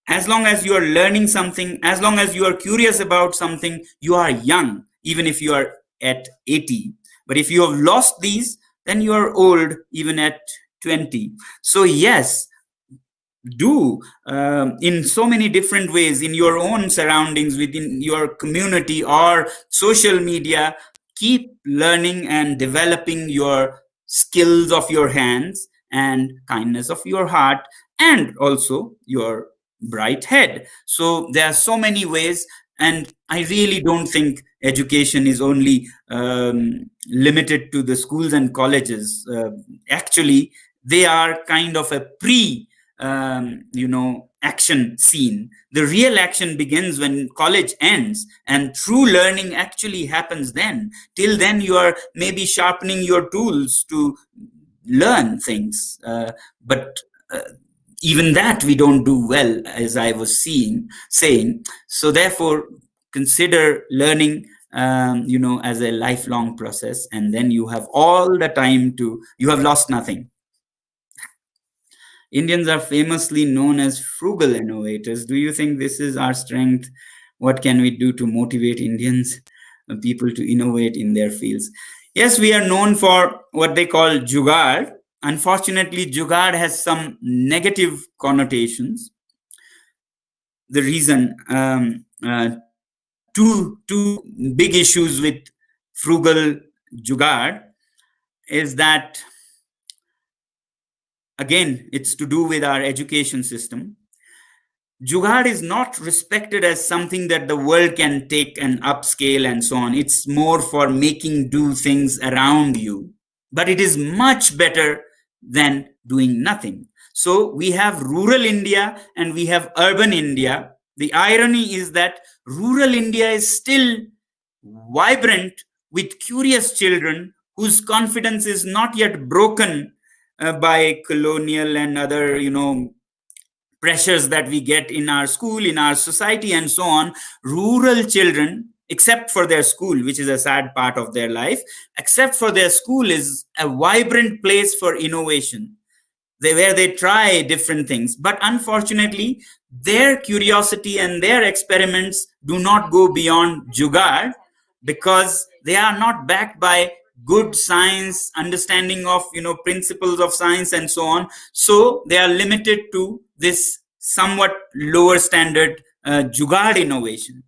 as long as you are learning something, as long as you are curious about something, you are young, even if you are at 80. But if you have lost these, then you are old, even at 20. So, yes, do in so many different ways in your own surroundings, within your community or social media. Keep learning and developing your skills of your hands and kindness of your heart, and also your bright head. So there are so many ways, and I really don't think education is only limited to the schools and colleges. Actually, they are kind of a action scene. The real action begins when college ends, and true learning actually happens then. Till then, you are maybe sharpening your tools to learn things, but even that we don't do well, as I was saying. So therefore, consider learning as a lifelong process, and then you have all the time to, you have lost nothing. Indians are famously known as frugal innovators. Do you think this is our strength? What can we do to motivate Indians, people to innovate in their fields? Yes, we are known for what they call jugaad. Unfortunately, jugaad has some negative connotations. The reason, two big issues with frugal jugaad is that, again, it's to do with our education system. Jugaad is not respected as something that the world can take and upscale and so on. It's more for making do things around you. But it is much better than doing nothing. So we have rural India and we have urban India. The irony is that rural India is still vibrant with curious children whose confidence is not yet broken by colonial and other, pressures that we get in our school, in our society, and so on. Rural children, except for their school, which is a sad part of their life, except for their school, is a vibrant place for innovation, where they try different things. But unfortunately, their curiosity and their experiments do not go beyond jugaad, because they are not backed by good science, understanding of principles of science and so on. So they are limited to this somewhat lower standard jugaad innovation.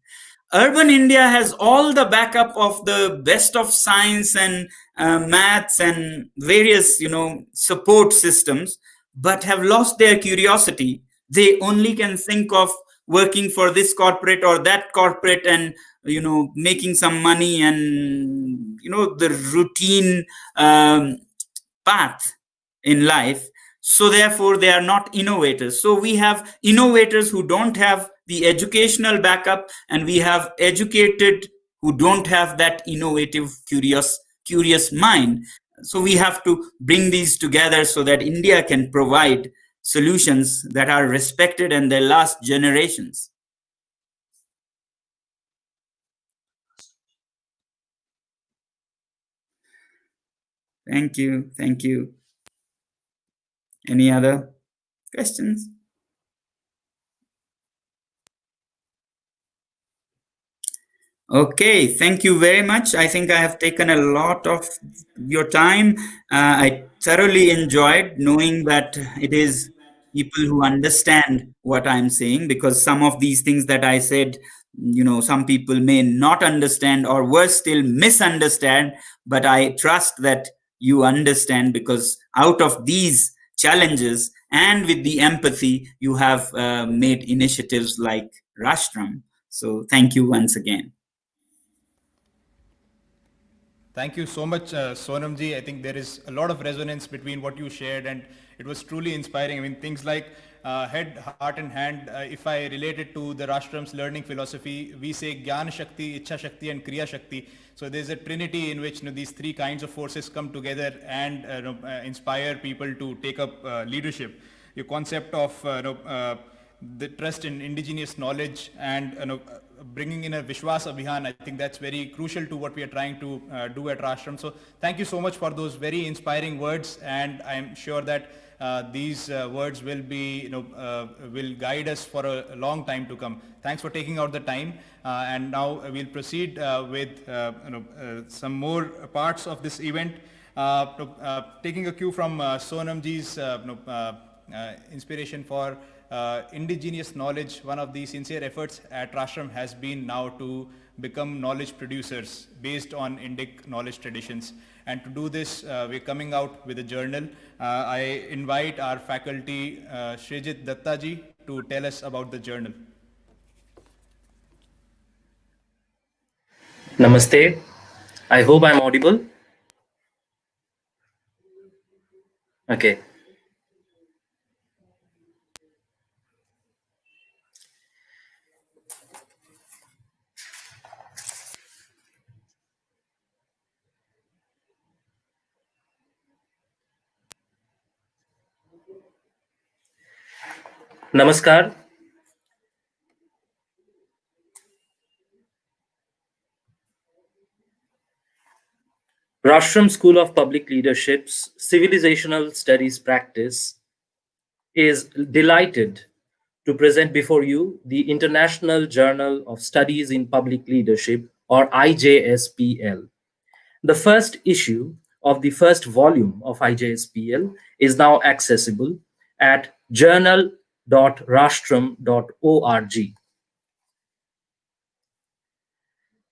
Urban India has all the backup of the best of science and maths and various support systems, but have lost their curiosity. They only can think of working for this corporate or that corporate, and making some money, and the routine path in life. So therefore they are not innovators. So we have innovators who don't have the educational backup, and we have educated who don't have that innovative, curious mind. So we have to bring these together so that India can provide solutions that are respected and they last generations. Thank you. Thank you. Any other questions? Okay, thank you very much. I think I have taken a lot of your time. I thoroughly enjoyed knowing that it is people who understand what I'm saying, because some of these things that I said, some people may not understand, or worse still, misunderstand. But I trust that you understand, because out of these challenges and with the empathy, you have made initiatives like Rashtram. So thank you once again. Thank you so much, Sonam ji. I think there is a lot of resonance between what you shared, and it was truly inspiring. I mean, things like head, heart, and hand. If I relate it to the Rashtram's learning philosophy, we say Gyan Shakti, Ichha Shakti, and Kriya Shakti. So there's a trinity in which these three kinds of forces come together and inspire people to take up leadership. Your concept of the trust in indigenous knowledge and bringing in a Vishwas Abhiyan, I think that's very crucial to what we are trying to do at Rashtram. So thank you so much for those very inspiring words, and I'm sure that these words will be, will guide us for a long time to come. Thanks for taking out the time. And now we'll proceed with some more parts of this event. Taking a cue from Sonam ji's inspiration for indigenous knowledge, one of the sincere efforts at Rashtram has been now to become knowledge producers based on Indic knowledge traditions. And to do this, we're coming out with a journal. I invite our faculty, Srijit Dattaji, to tell us about the journal. Namaste. I hope I'm audible. Okay. Namaskar. Rashtram School of Public Leadership's Civilizational Studies practice is delighted to present before you the International Journal of Studies in Public Leadership, or IJSPL. The first issue of the first volume of IJSPL is now accessible at journal.rashtram.org.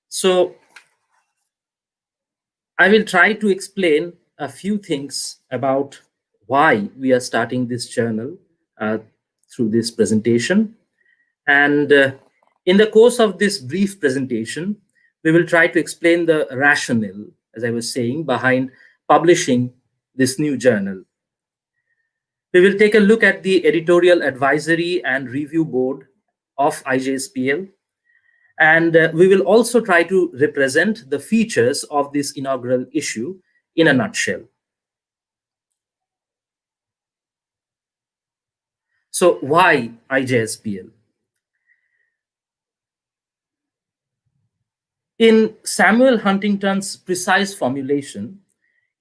So I will try to explain a few things about why we are starting this journal through this presentation. And in the course of this brief presentation, we will try to explain the rationale, as I was saying, behind publishing this new journal. We will take a look at the editorial advisory and review board of IJSPL. And we will also try to represent the features of this inaugural issue in a nutshell. So why IJSPL? In Samuel Huntington's precise formulation,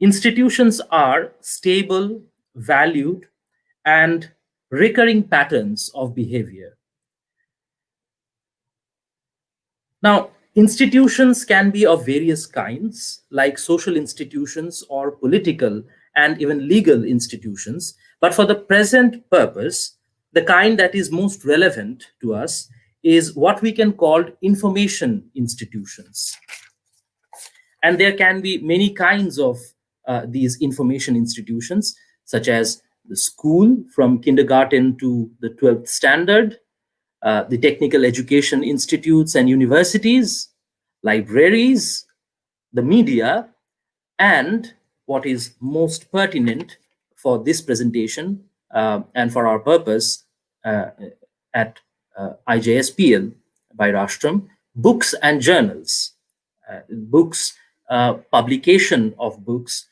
institutions are stable, valued, and recurring patterns of behavior. Now, institutions can be of various kinds, like social institutions or political and even legal institutions. But for the present purpose, the kind that is most relevant to us is what we can call information institutions. And there can be many kinds of these information institutions, such as the school from kindergarten to the 12th standard, the technical education institutes and universities, libraries, the media, and what is most pertinent for this presentation and for our purpose at IJSPL by Rashtram, books and journals. Books, publication of books,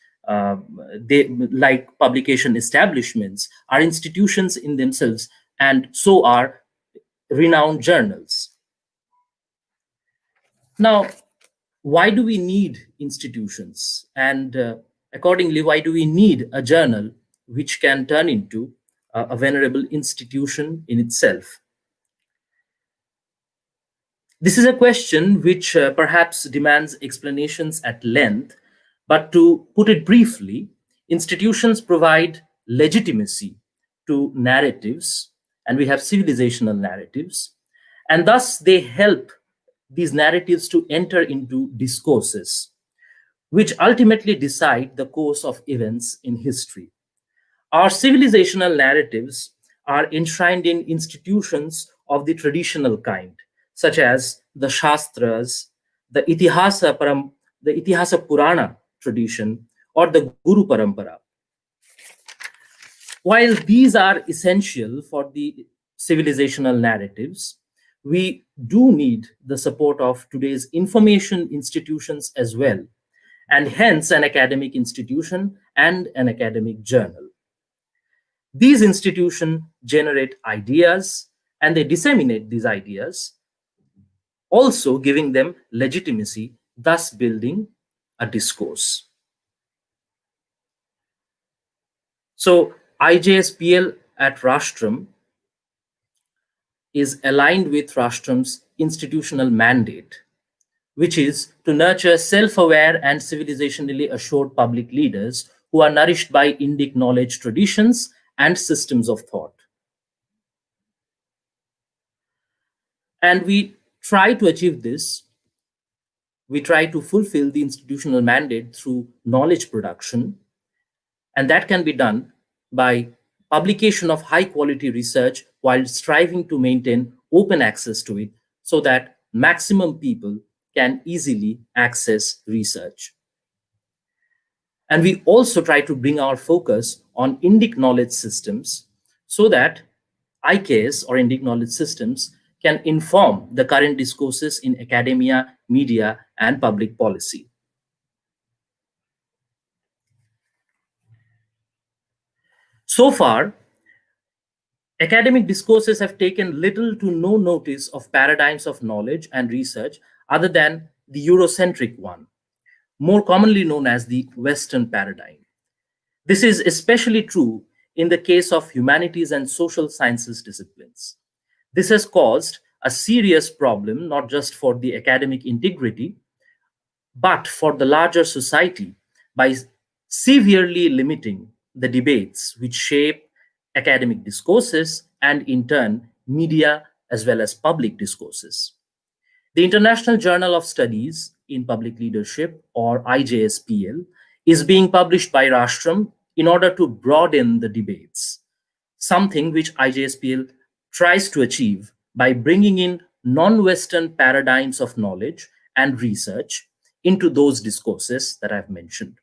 they, like publication establishments, are institutions in themselves, and so are renowned journals. Now, why do we need institutions? And accordingly, why do we need a journal which can turn into a venerable institution in itself? This is a question which perhaps demands explanations at length, but to put it briefly, institutions provide legitimacy to narratives, and we have civilizational narratives, and thus they help these narratives to enter into discourses, which ultimately decide the course of events in history. Our civilizational narratives are enshrined in institutions of the traditional kind, such as the Shastras, the Itihasa Purana tradition, or the Guru Parampara. While these are essential for the civilizational narratives, we do need the support of today's information institutions as well, and hence an academic institution and an academic journal. These institutions generate ideas and they disseminate these ideas, also giving them legitimacy, thus building a discourse. So IJSPL at Rashtram is aligned with Rashtram's institutional mandate, which is to nurture self-aware and civilizationally assured public leaders who are nourished by Indic knowledge traditions and systems of thought. And we try to achieve this. We try to fulfill the institutional mandate through knowledge production, and that can be done by publication of high quality research while striving to maintain open access to it so that maximum people can easily access research. And we also try to bring our focus on Indic knowledge systems so that IKS or Indic knowledge systems can inform the current discourses in academia, media, and public policy. So far, academic discourses have taken little to no notice of paradigms of knowledge and research other than the Eurocentric one, more commonly known as the Western paradigm. This is especially true in the case of humanities and social sciences disciplines. This has caused a serious problem, not just for the academic integrity, but for the larger society by severely limiting the debates which shape academic discourses and, in turn, media as well as public discourses. The International Journal of Studies in Public Leadership, or IJSPL, is being published by Rashtram in order to broaden the debates, something which IJSPL tries to achieve by bringing in non-Western paradigms of knowledge and research into those discourses that I've mentioned,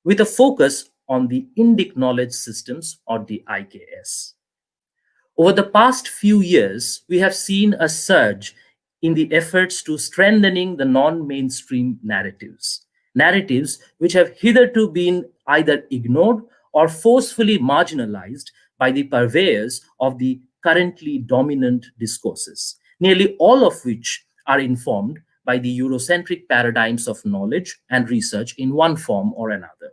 with a focus on the Indic knowledge systems, or the IKS. Over the past few years, we have seen a surge in the efforts to strengthening the non-mainstream narratives, narratives which have hitherto been either ignored or forcefully marginalized by the purveyors of the currently dominant discourses, nearly all of which are informed by the Eurocentric paradigms of knowledge and research in one form or another.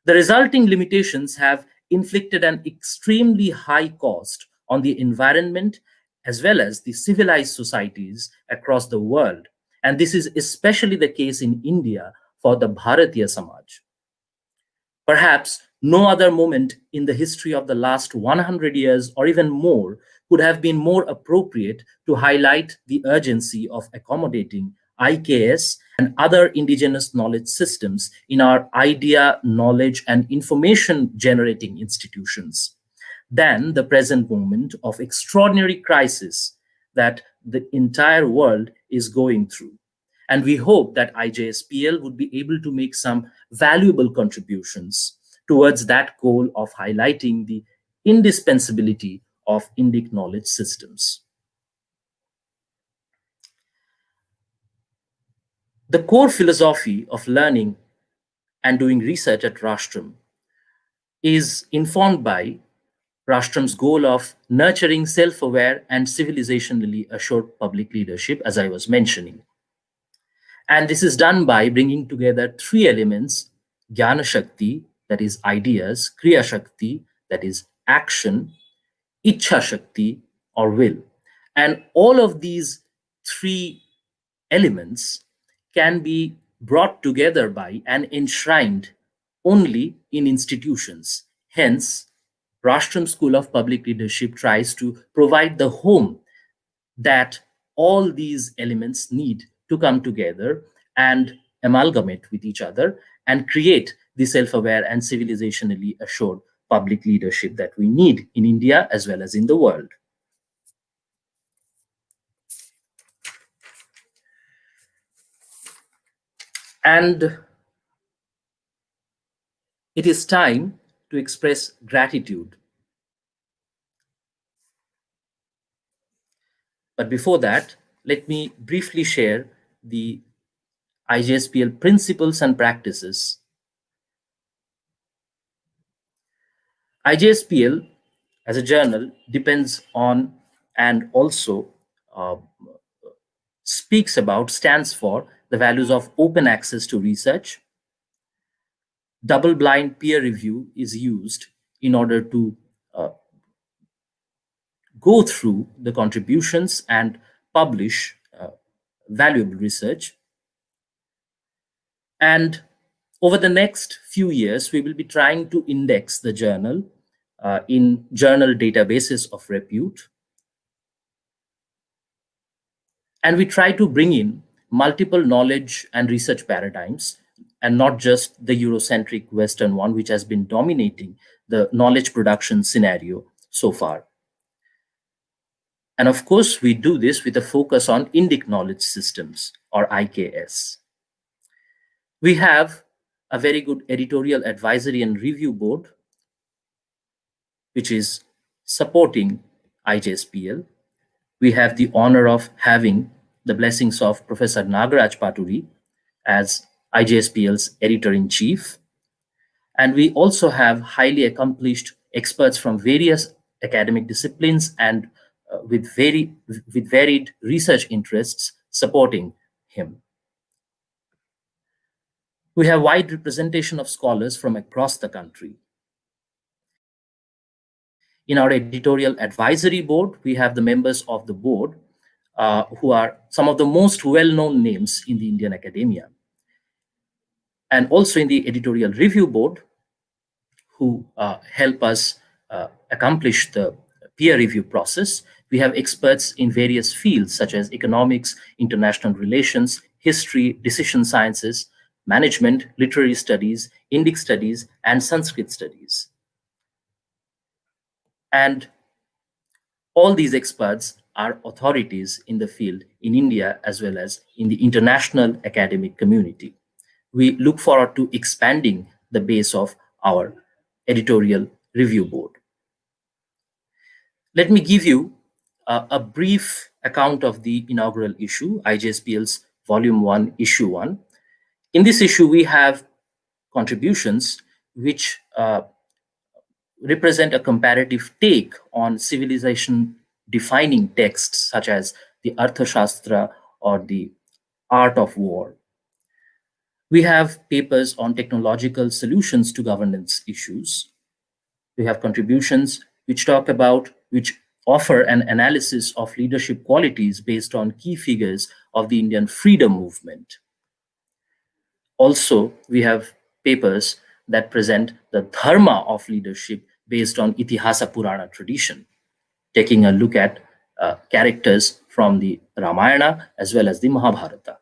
The resulting limitations have inflicted an extremely high cost on the environment as well as the civilized societies across the world. And this is especially the case in India for the Bharatiya Samaj. Perhaps no other moment in the history of the last 100 years or even more could have been more appropriate to highlight the urgency of accommodating IKS and other indigenous knowledge systems in our idea, knowledge, and information generating institutions than the present moment of extraordinary crisis that the entire world is going through. And we hope that IJSPL would be able to make some valuable contributions towards that goal of highlighting the indispensability of Indic knowledge systems. The core philosophy of learning and doing research at Rashtram is informed by Rashtram's goal of nurturing self-aware and civilizationally assured public leadership, as I was mentioning. And this is done by bringing together three elements: Jnana Shakti, that is ideas; Kriya Shakti, that is action; Ichha Shakti, or will. And all of these three elements can be brought together by and enshrined only in institutions. Hence, Rashtram School of Public Leadership tries to provide the home that all these elements need to come together and amalgamate with each other and create the self-aware and civilizationally assured public leadership that we need in India as well as in the world. And it is time to express gratitude. But before that, let me briefly share the IJSPL principles and practices. IJSPL as a journal depends on and also stands for the values of open access to research. Double-blind peer review is used in order to go through the contributions and publish valuable research. And over the next few years, we will be trying to index the journal in journal databases of repute. And we try to bring in multiple knowledge and research paradigms, and not just the Eurocentric Western one, which has been dominating the knowledge production scenario so far. And of course, we do this with a focus on Indic knowledge systems, or IKS. We have a very good editorial advisory and review board, which is supporting IJSPL. We have the honor of having the blessings of Professor Nagaraj Paturi as IJSPL's editor-in-chief. And we also have highly accomplished experts from various academic disciplines and with varied research interests supporting him. We have wide representation of scholars from across the country. In our editorial advisory board, we have the members of the board who are some of the most well-known names in the Indian academia. And also in the editorial review board, who help us accomplish the peer review process. We have experts in various fields such as economics, international relations, history, decision sciences, management, literary studies, Indic studies, and Sanskrit studies. And all these experts are authorities in the field in India as well as in the international academic community. We look forward to expanding the base of our editorial review board. Let me give you a brief account of the inaugural issue, IJSPL's Volume 1, Issue 1. In this issue, we have contributions which represent a comparative take on civilization-defining texts such as the Arthashastra or the Art of War. We have papers on technological solutions to governance issues. We have contributions which offer an analysis of leadership qualities based on key figures of the Indian freedom movement. Also, we have papers that present the dharma of leadership based on Itihasa Purana tradition, taking a look at characters from the Ramayana as well as the Mahabharata.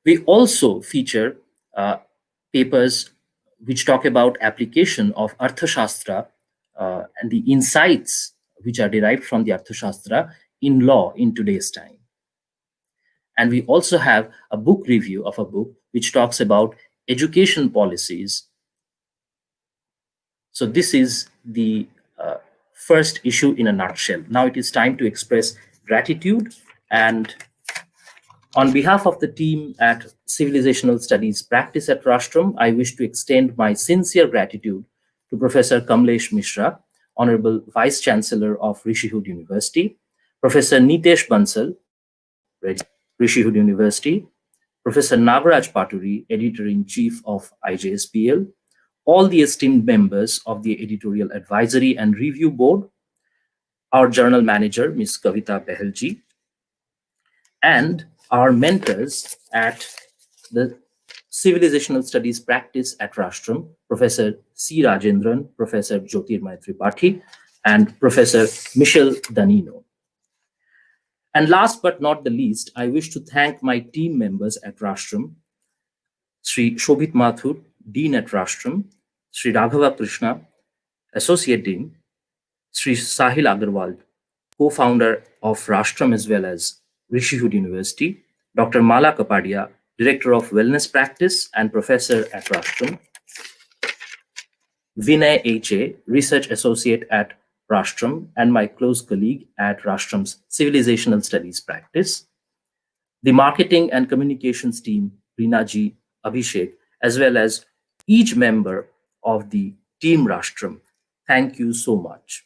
We also feature papers which talk about application of Arthashastra and the insights which are derived from the Arthashastra in law in today's time. And we also have a book review of a book which talks about education policies. So this is the first issue in a nutshell. Now it is time to express gratitude, and on behalf of the team at Civilizational Studies Practice at Rashtram, I wish to extend my sincere gratitude to Professor Kamlesh Mishra, Honorable Vice Chancellor of Rishihood University, Professor Nitesh Bansal, Rishihood University, Professor Nagaraj Paturi, Editor-in-Chief of IJSPL, all the esteemed members of the Editorial Advisory and Review Board, our Journal Manager, Ms. Kavita Behelji, and our mentors at the Civilizational Studies Practice at Rashtram, Professor C. Rajendran, Professor Jyotirmay Tripathi, and Professor Michel Danino. And last but not the least, I wish to thank my team members at Rashtram, Sri Shobhit Mathur, Dean at Rashtram, Sri Raghava Krishna, Associate Dean, Sri Sahil Agarwal, co-founder of Rashtram as well as Rishihood University, Dr. Mala Kapadia, Director of Wellness Practice and Professor at Rashtram, Vinay H.A., Research Associate at Rashtram and my close colleague at Rashtram's Civilizational Studies Practice, the marketing and communications team, Rinaji, Abhishek, as well as each member of the team Rashtram. Thank you so much.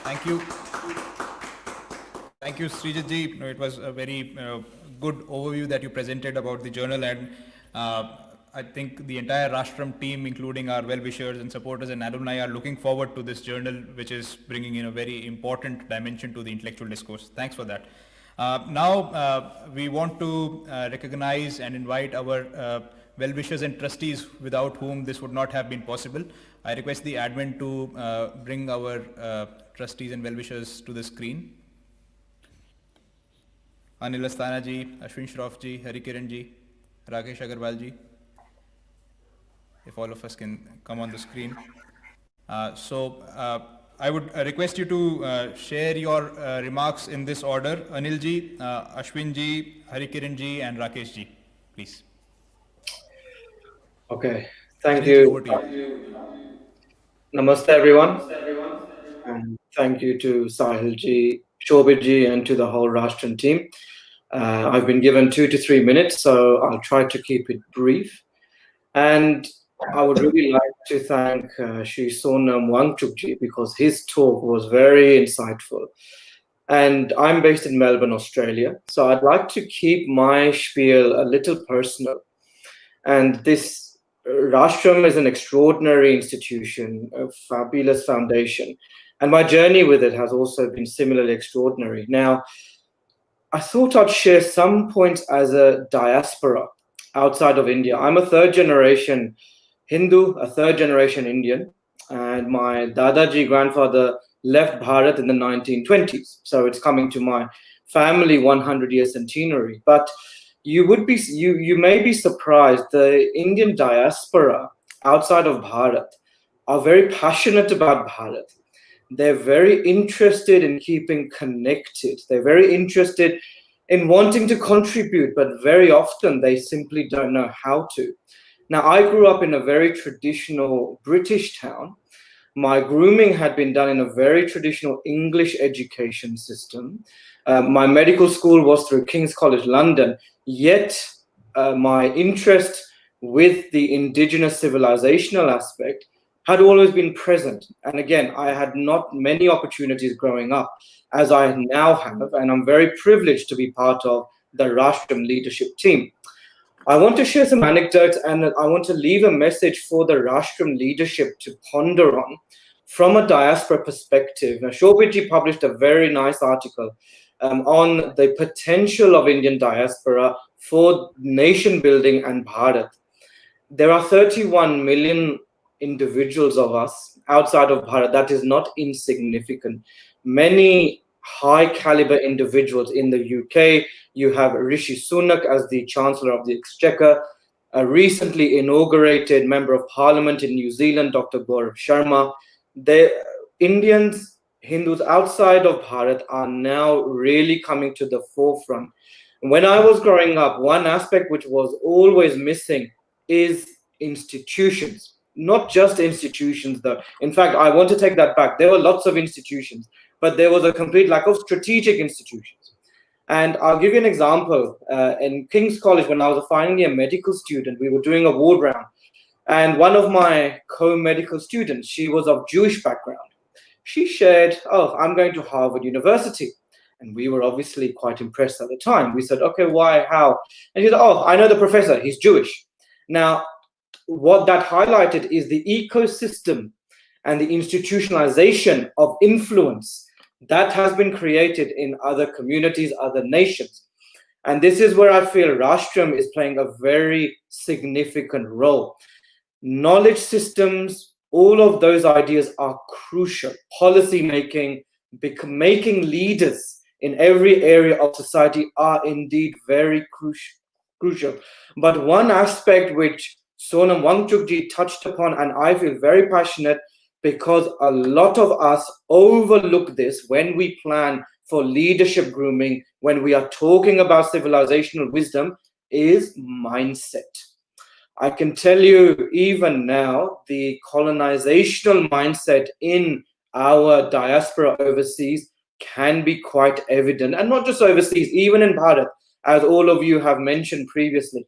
Thank you. Thank you, Srijit ji. It was a very good overview that you presented about the journal, and I think the entire Rashtram team, including our well-wishers and supporters and alumni, are looking forward to this journal, which is bringing in a very important dimension to the intellectual discourse. Thanks for that. Now, we want to recognize and invite our well-wishers and trustees without whom this would not have been possible. I request the admin to bring our trustees and well-wishers to the screen. Anil Asthana ji, Ashwin Shroff ji, Harikiran ji, Rakesh Agarwal ji. If all of us can come on the screen. I would request you to share your remarks in this order. Anil ji, Ashwin ji, Harikiran ji, and Rakesh ji, please. Okay, thank Anil you. ji, over to you. Namaste, everyone. And thank you to Sahil ji, Shobit ji, and to the whole Rashtram team. I've been given 2 to 3 minutes, so I'll try to keep it brief. And I would really like to thank Shri Sonam Wangchuk ji, because his talk was very insightful. And I'm based in Melbourne, Australia, so I'd like to keep my spiel a little personal. And this Rashtram is an extraordinary institution, a fabulous foundation. And my journey with it has also been similarly extraordinary. Now, I thought I'd share some points as a diaspora outside of India. I'm a third generation Hindu, a third generation Indian, and my Dadaji grandfather left Bharat in the 1920s. So it's coming to my family 100-year centenary. But you may be surprised, the Indian diaspora outside of Bharat are very passionate about Bharat. They're very interested in keeping connected. They're very interested in wanting to contribute, but very often they simply don't know how to. Now, I grew up in a very traditional British town. My grooming had been done in a very traditional English education system. My medical school was through King's College London, yet my interest with the indigenous civilizational aspect had always been present. And again, I had not many opportunities growing up as I now have, and I'm very privileged to be part of the Rashtram leadership team. I want to share some anecdotes, and I want to leave a message for the Rashtram leadership to ponder on from a diaspora perspective. Now, Shobit published a very nice article on the potential of Indian diaspora for nation building and Bharat. There are 31 million individuals of us outside of Bharat. That is not insignificant. Many high caliber individuals in the UK. You have Rishi Sunak as the Chancellor of the Exchequer, a recently inaugurated Member of Parliament in New Zealand, Dr. Gaurav Sharma. The Indians, Hindus outside of Bharat are now really coming to the forefront. When I was growing up, one aspect which was always missing is institutions. Not just institutions, though. In fact, I want to take that back. There were lots of institutions, but there was a complete lack of strategic institutions. And I'll give you an example. In King's College, when I was a final year medical student, we were doing a ward round. And one of my co-medical students, she was of Jewish background. She shared, oh, I'm going to Harvard University. And we were obviously quite impressed at the time. We said, okay, why, how? And she said, oh, I know the professor, he's Jewish. Now, what that highlighted is the ecosystem and the institutionalization of influence that has been created in other communities, other nations. And this is where I feel Rashtram is playing a very significant role. Knowledge systems, all of those ideas are crucial. Policy making, making leaders in every area of society are indeed very crucial. But one aspect which Sonam Wangchuk touched upon, and I feel very passionate, because a lot of us overlook this when we plan for leadership grooming, when we are talking about civilizational wisdom, is mindset. I can tell you even now, the colonizational mindset in our diaspora overseas can be quite evident, and not just overseas, even in Bharat, as all of you have mentioned previously.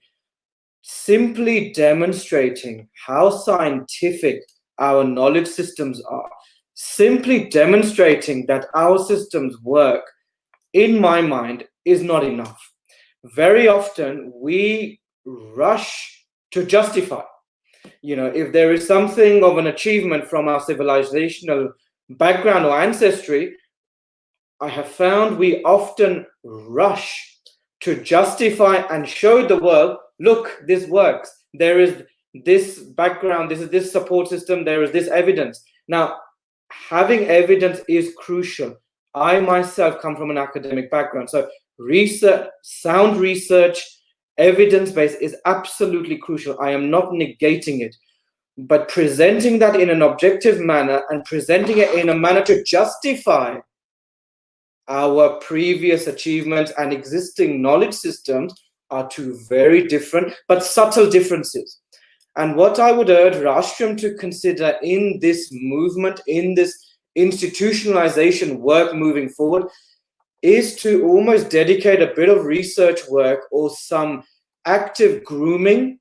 Simply demonstrating how scientific our knowledge systems are, simply demonstrating that our systems work, in my mind, is not enough. Very often we rush to justify. You know, if there is something of an achievement from our civilizational background or ancestry, I have found we often rush to justify and show the world, look, this works. There is this background, this support system, there is this evidence. Now, having evidence is crucial. I myself come from an academic background, so research, sound research, evidence-based is absolutely crucial. I am not negating it, but presenting that in an objective manner and presenting it in a manner to justify our previous achievements and existing knowledge systems are two very different but subtle differences. And what I would urge Rashtram to consider in this movement, in this institutionalization work moving forward, is to almost dedicate a bit of research work or some active grooming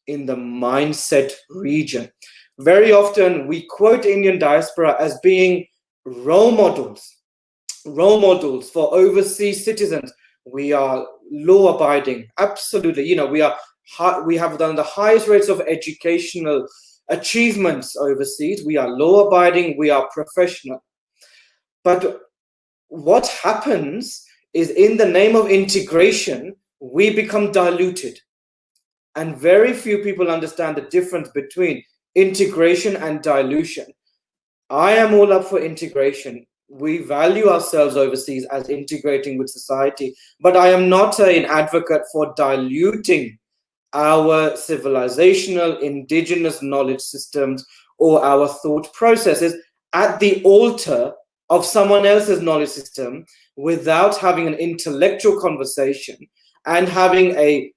in the mindset region. Very often we quote Indian diaspora as being role models for overseas citizens. We are law abiding, absolutely. You know, we have done the highest rates of educational achievements overseas. We are law abiding, we are professional. But what happens is, in the name of integration, we become diluted. And very few people understand the difference between integration and dilution. I am all up for integration. We value ourselves overseas as integrating with society, but I am not an advocate for diluting our civilizational indigenous knowledge systems or our thought processes at the altar of someone else's knowledge system without having an intellectual conversation and having a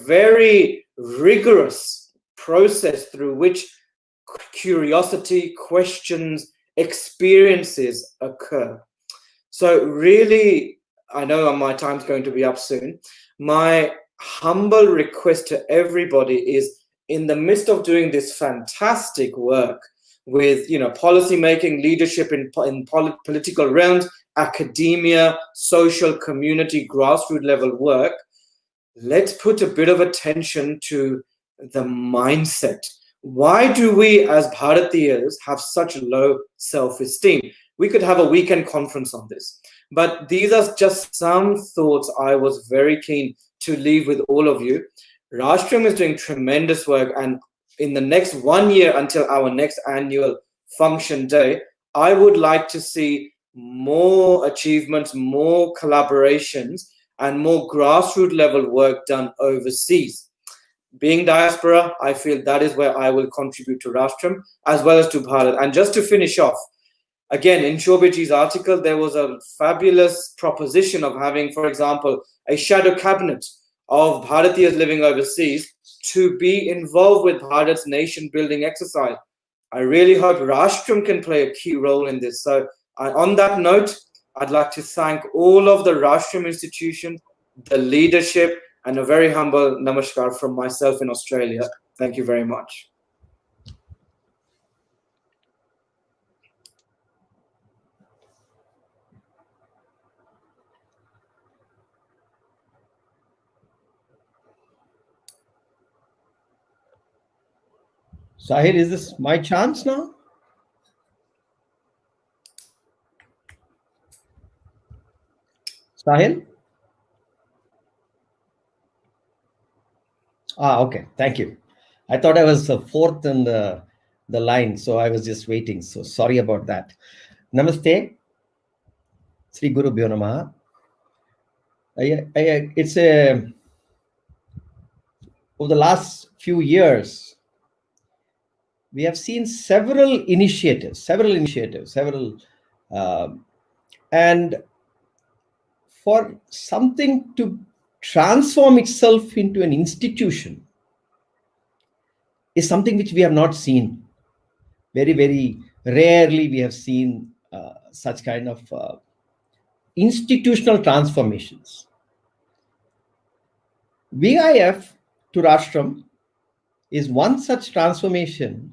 very rigorous process through which curiosity, questions, experiences occur. So really, I know my time's going to be up soon. My humble request to everybody is, in the midst of doing this fantastic work with, you know, policy making, leadership in political realms, academia, social, community, grassroots level work, let's put a bit of attention to the mindset. Why do we as Bharatiyas have such low self-esteem? We could have a weekend conference on this, but these are just some thoughts I was very keen to leave with all of you. Rashtram is doing tremendous work, and in the next 1 year until our next annual function day, I would like to see more achievements, more collaborations, and more grassroots level work done overseas. Being diaspora, I feel that is where I will contribute to Rashtram as well as to Bharat. And just to finish off, again, in Shobhaji's article, there was a fabulous proposition of having, for example, a shadow cabinet of Bharatiyas living overseas to be involved with Bharat's nation building exercise. I really hope Rashtram can play a key role in this. So on that note, I'd like to thank all of the Rashtram institutions, the leadership, and a very humble namaskar from myself in Australia. Thank you very much. Sahil, is this my chance now? Sahil? Okay. Thank you. I thought I was fourth in the line, so I was just waiting. So sorry about that. Namaste. Sri Guru Bhyo Namaha. It's over the last few years, we have seen several initiatives, and for something to transform itself into an institution is something which we have not seen. Very, very rarely we have seen such kind of institutional transformations. VIF to Rashtram is one such transformation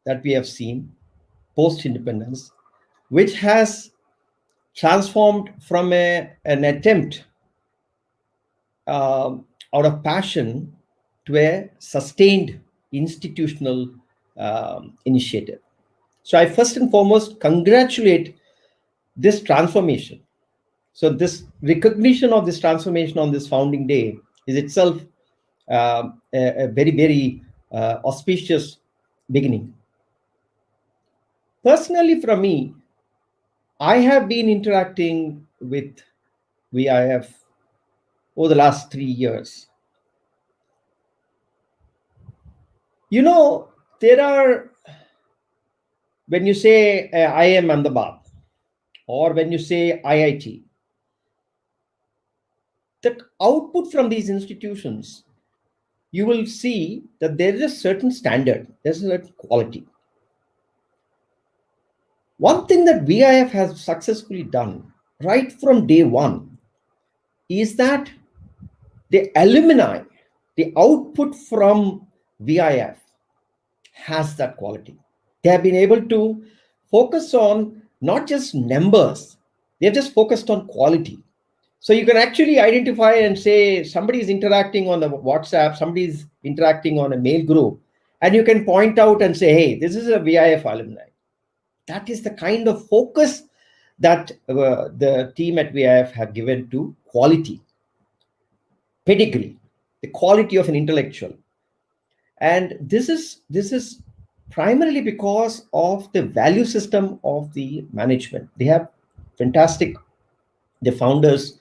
that we have seen post-independence, which has transformed from an attempt out of passion to a sustained institutional initiative. So I first and foremost congratulate this transformation. So this recognition of this transformation on this founding day is itself a very, very auspicious beginning. Personally, for me, I have been interacting with VIF over the last 3 years. You know, there are, when you say IIM Ahmedabad or when you say IIT, the output from these institutions, you will see that there is a certain standard, there's a certain quality. One thing that VIF has successfully done right from day one is that the alumni, the output from VIF has that quality. They have been able to focus on not just numbers, they've just focused on quality. So you can actually identify and say somebody is interacting on the WhatsApp, somebody is interacting on a mail group, and you can point out and say, hey, this is a VIF alumni. That is the kind of focus that the team at VIF have given to quality, pedigree, the quality of an intellectual. And this is primarily because of the value system of the management. They have fantastic, the founders,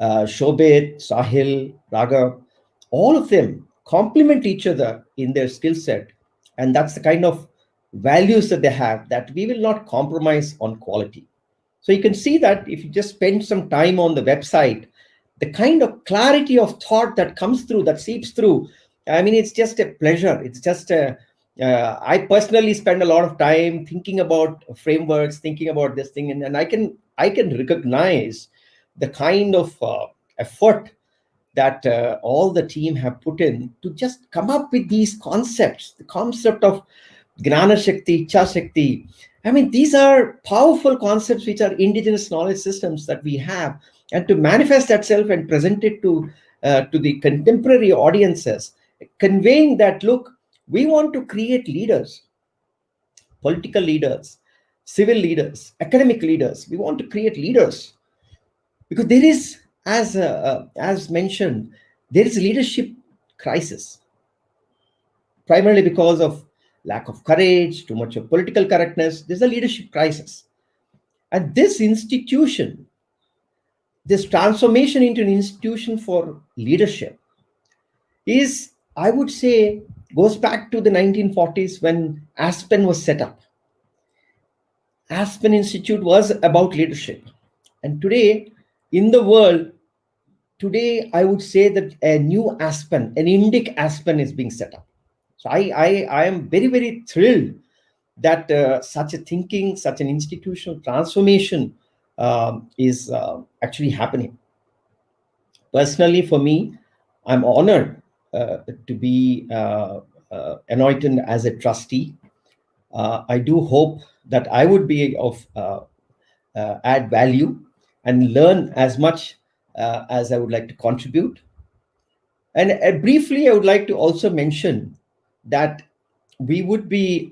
Shobit, Sahil, Raghav, all of them complement each other in their skill set. And that's the kind of values that they have, that we will not compromise on quality. So you can see that if you just spend some time on the website, the kind of clarity of thought that comes through, that seeps through, I mean, it's just a pleasure. It's just I personally spend a lot of time thinking about frameworks, thinking about this thing, and I can recognize the kind of effort that all the team have put in to just come up with these concepts, the concept of Gnana Shakti, Ichha Shakti. I mean, these are powerful concepts which are indigenous knowledge systems that we have, and to manifest that self and present it to the contemporary audiences, conveying that, look, we want to create leaders, political leaders, civil leaders, academic leaders. We want to create leaders because there is, as mentioned, there is a leadership crisis, primarily because of lack of courage, too much of political correctness. There's a leadership crisis. And this institution, this transformation into an institution for leadership is, I would say, goes back to the 1940s when Aspen was set up. Aspen Institute was about leadership. And today, in the world, today, I would say that a new Aspen, an Indic Aspen is being set up. So I am very, very thrilled that such a thinking, such an institutional transformation is actually happening. Personally, for me, I'm honored to be anointed as a trustee. I do hope that I would be of add value and learn as much as I would like to contribute. And briefly, I would like to also mention that we would be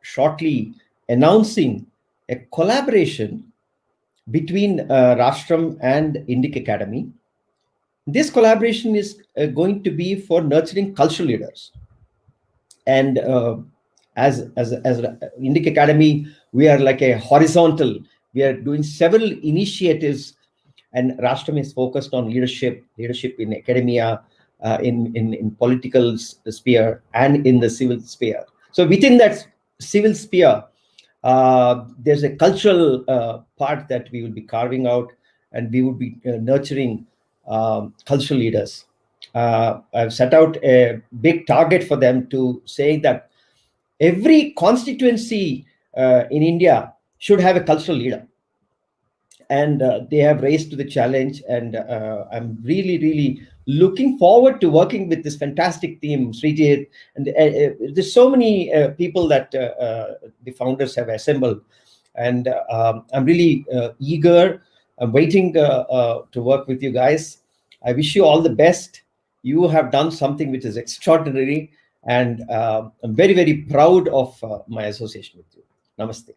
shortly announcing a collaboration between Rashtram and Indic Academy. This collaboration is going to be for nurturing cultural leaders. And as Indic Academy, we are like a horizontal. We are doing several initiatives, and Rashtram is focused on leadership in academia, in political sphere, and in the civil sphere. So within that civil sphere, there's a cultural part that we will be carving out, and we will be nurturing cultural leaders. I've set out a big target for them to say that every constituency in India should have a cultural leader. And they have raised to the challenge, and I'm really, really looking forward to working with this fantastic team, Srijit, and there's so many people that the founders have assembled, and I'm really eager. I'm waiting to work with you guys. I wish you all the best, You have done something which is extraordinary, and I'm very, very proud of my association with you. Namaste.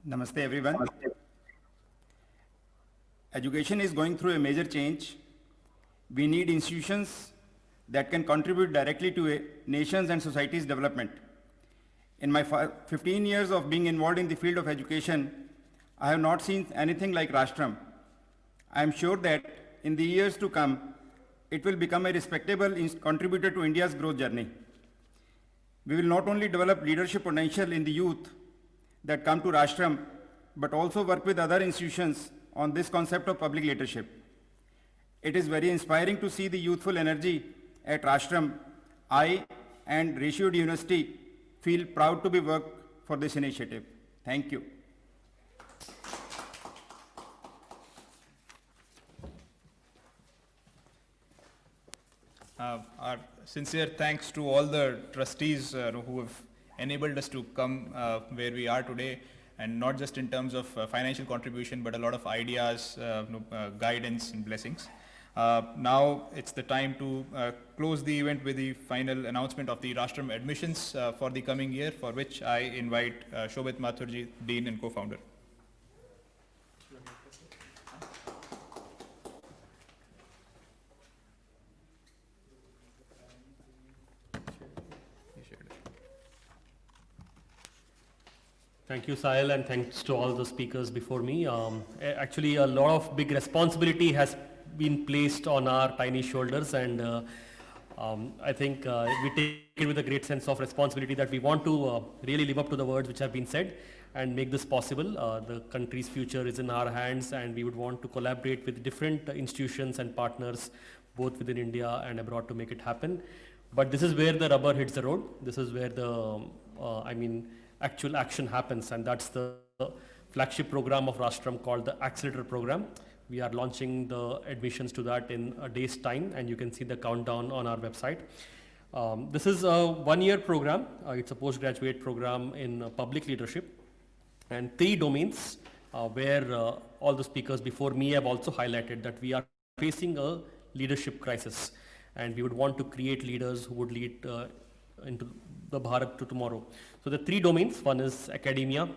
Namaste everyone. Education is going through a major change. We need institutions that can contribute directly to a nation's and society's development. In my 15 years of being involved in the field of education, I have not seen anything like Rashtram. I am sure that in the years to come, it will become a respectable contributor to India's growth journey. We will not only develop leadership potential in the youth that come to Rashtram, but also work with other institutions on this concept of public leadership. It is very inspiring to see the youthful energy at Rashtram. I and Rishiyod University feel proud to be work for this initiative. Thank you. Our sincere thanks to all the trustees who have enabled us to come where we are today, and not just in terms of financial contribution, but a lot of ideas, guidance and blessings. Now it's the time to close the event with the final announcement of the Rashtram admissions for the coming year, for which I invite Shobit Mathurji, Dean and co-founder. Thank you, Sahil, and thanks to all the speakers before me. Actually, a lot of big responsibility has been placed on our tiny shoulders, and I think we take it with a great sense of responsibility that we want to really live up to the words which have been said and make this possible. The country's future is in our hands, and we would want to collaborate with different institutions and partners, both within India and abroad, to make it happen. But this is where the rubber hits the road. This is where the, actual action happens, and that's the flagship program of Rashtram called the Accelerator Program. We are launching the admissions to that in a day's time, and you can see the countdown on our website. This is a one-year program. It's a postgraduate program in public leadership, and 3 domains where all the speakers before me have also highlighted that we are facing a leadership crisis, and we would want to create leaders who would lead into the Bharat to tomorrow. So the 3 domains, one is academia,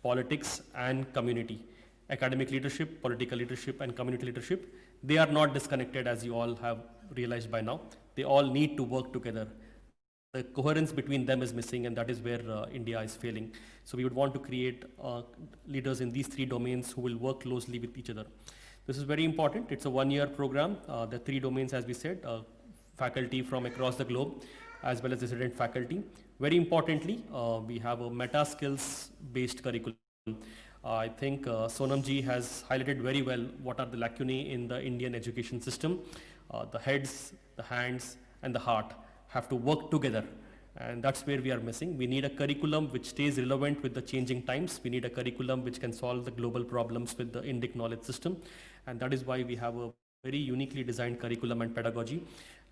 politics and community. Academic leadership, political leadership and community leadership, they are not disconnected, as you all have realized by now. They all need to work together. The coherence between them is missing, and that is where India is failing. So we would want to create leaders in these 3 domains who will work closely with each other. This is very important. It's a one-year program. The 3 domains, as we said, faculty from across the globe, as well as resident faculty. Very importantly, we have a meta skills based curriculum. I think Sonam ji has highlighted very well what are the lacunae in the Indian education system. The heads, the hands and the heart have to work together, and that's where we are missing. We need a curriculum which stays relevant with the changing times. We need a curriculum which can solve the global problems with the Indic knowledge system, and that is why we have a very uniquely designed curriculum and pedagogy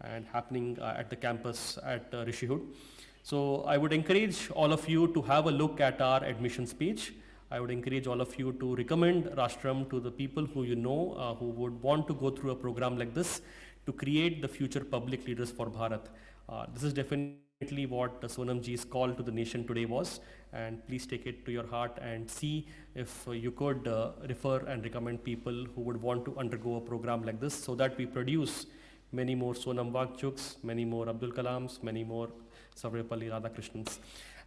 and happening at the campus at Rishiyod. So I would encourage all of you to have a look at our admissions page. I would encourage all of you to recommend Rashtram to the people who you know who would want to go through a program like this to create the future public leaders for Bharat. This is definitely what Sonam ji's call to the nation today was, and please take it to your heart and see if you could refer and recommend people who would want to undergo a program like this, so that we produce many more Sonam Wangchuks, many more Abdul Kalams, many more Sarvepalli Radhakrishnans.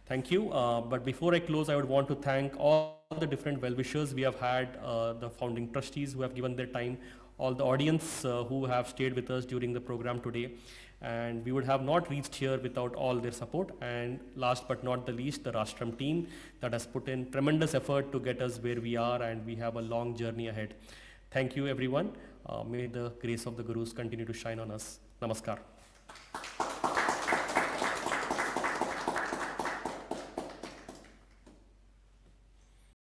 Thank you. But before I close, I would want to thank all the different well-wishers we have had, the founding trustees who have given their time, all the audience who have stayed with us during the program today. And we would have not reached here without all their support. And last but not the least, the Rashtram team that has put in tremendous effort to get us where we are, and we have a long journey ahead. Thank you, everyone. May the grace of the Gurus continue to shine on us. Namaskar.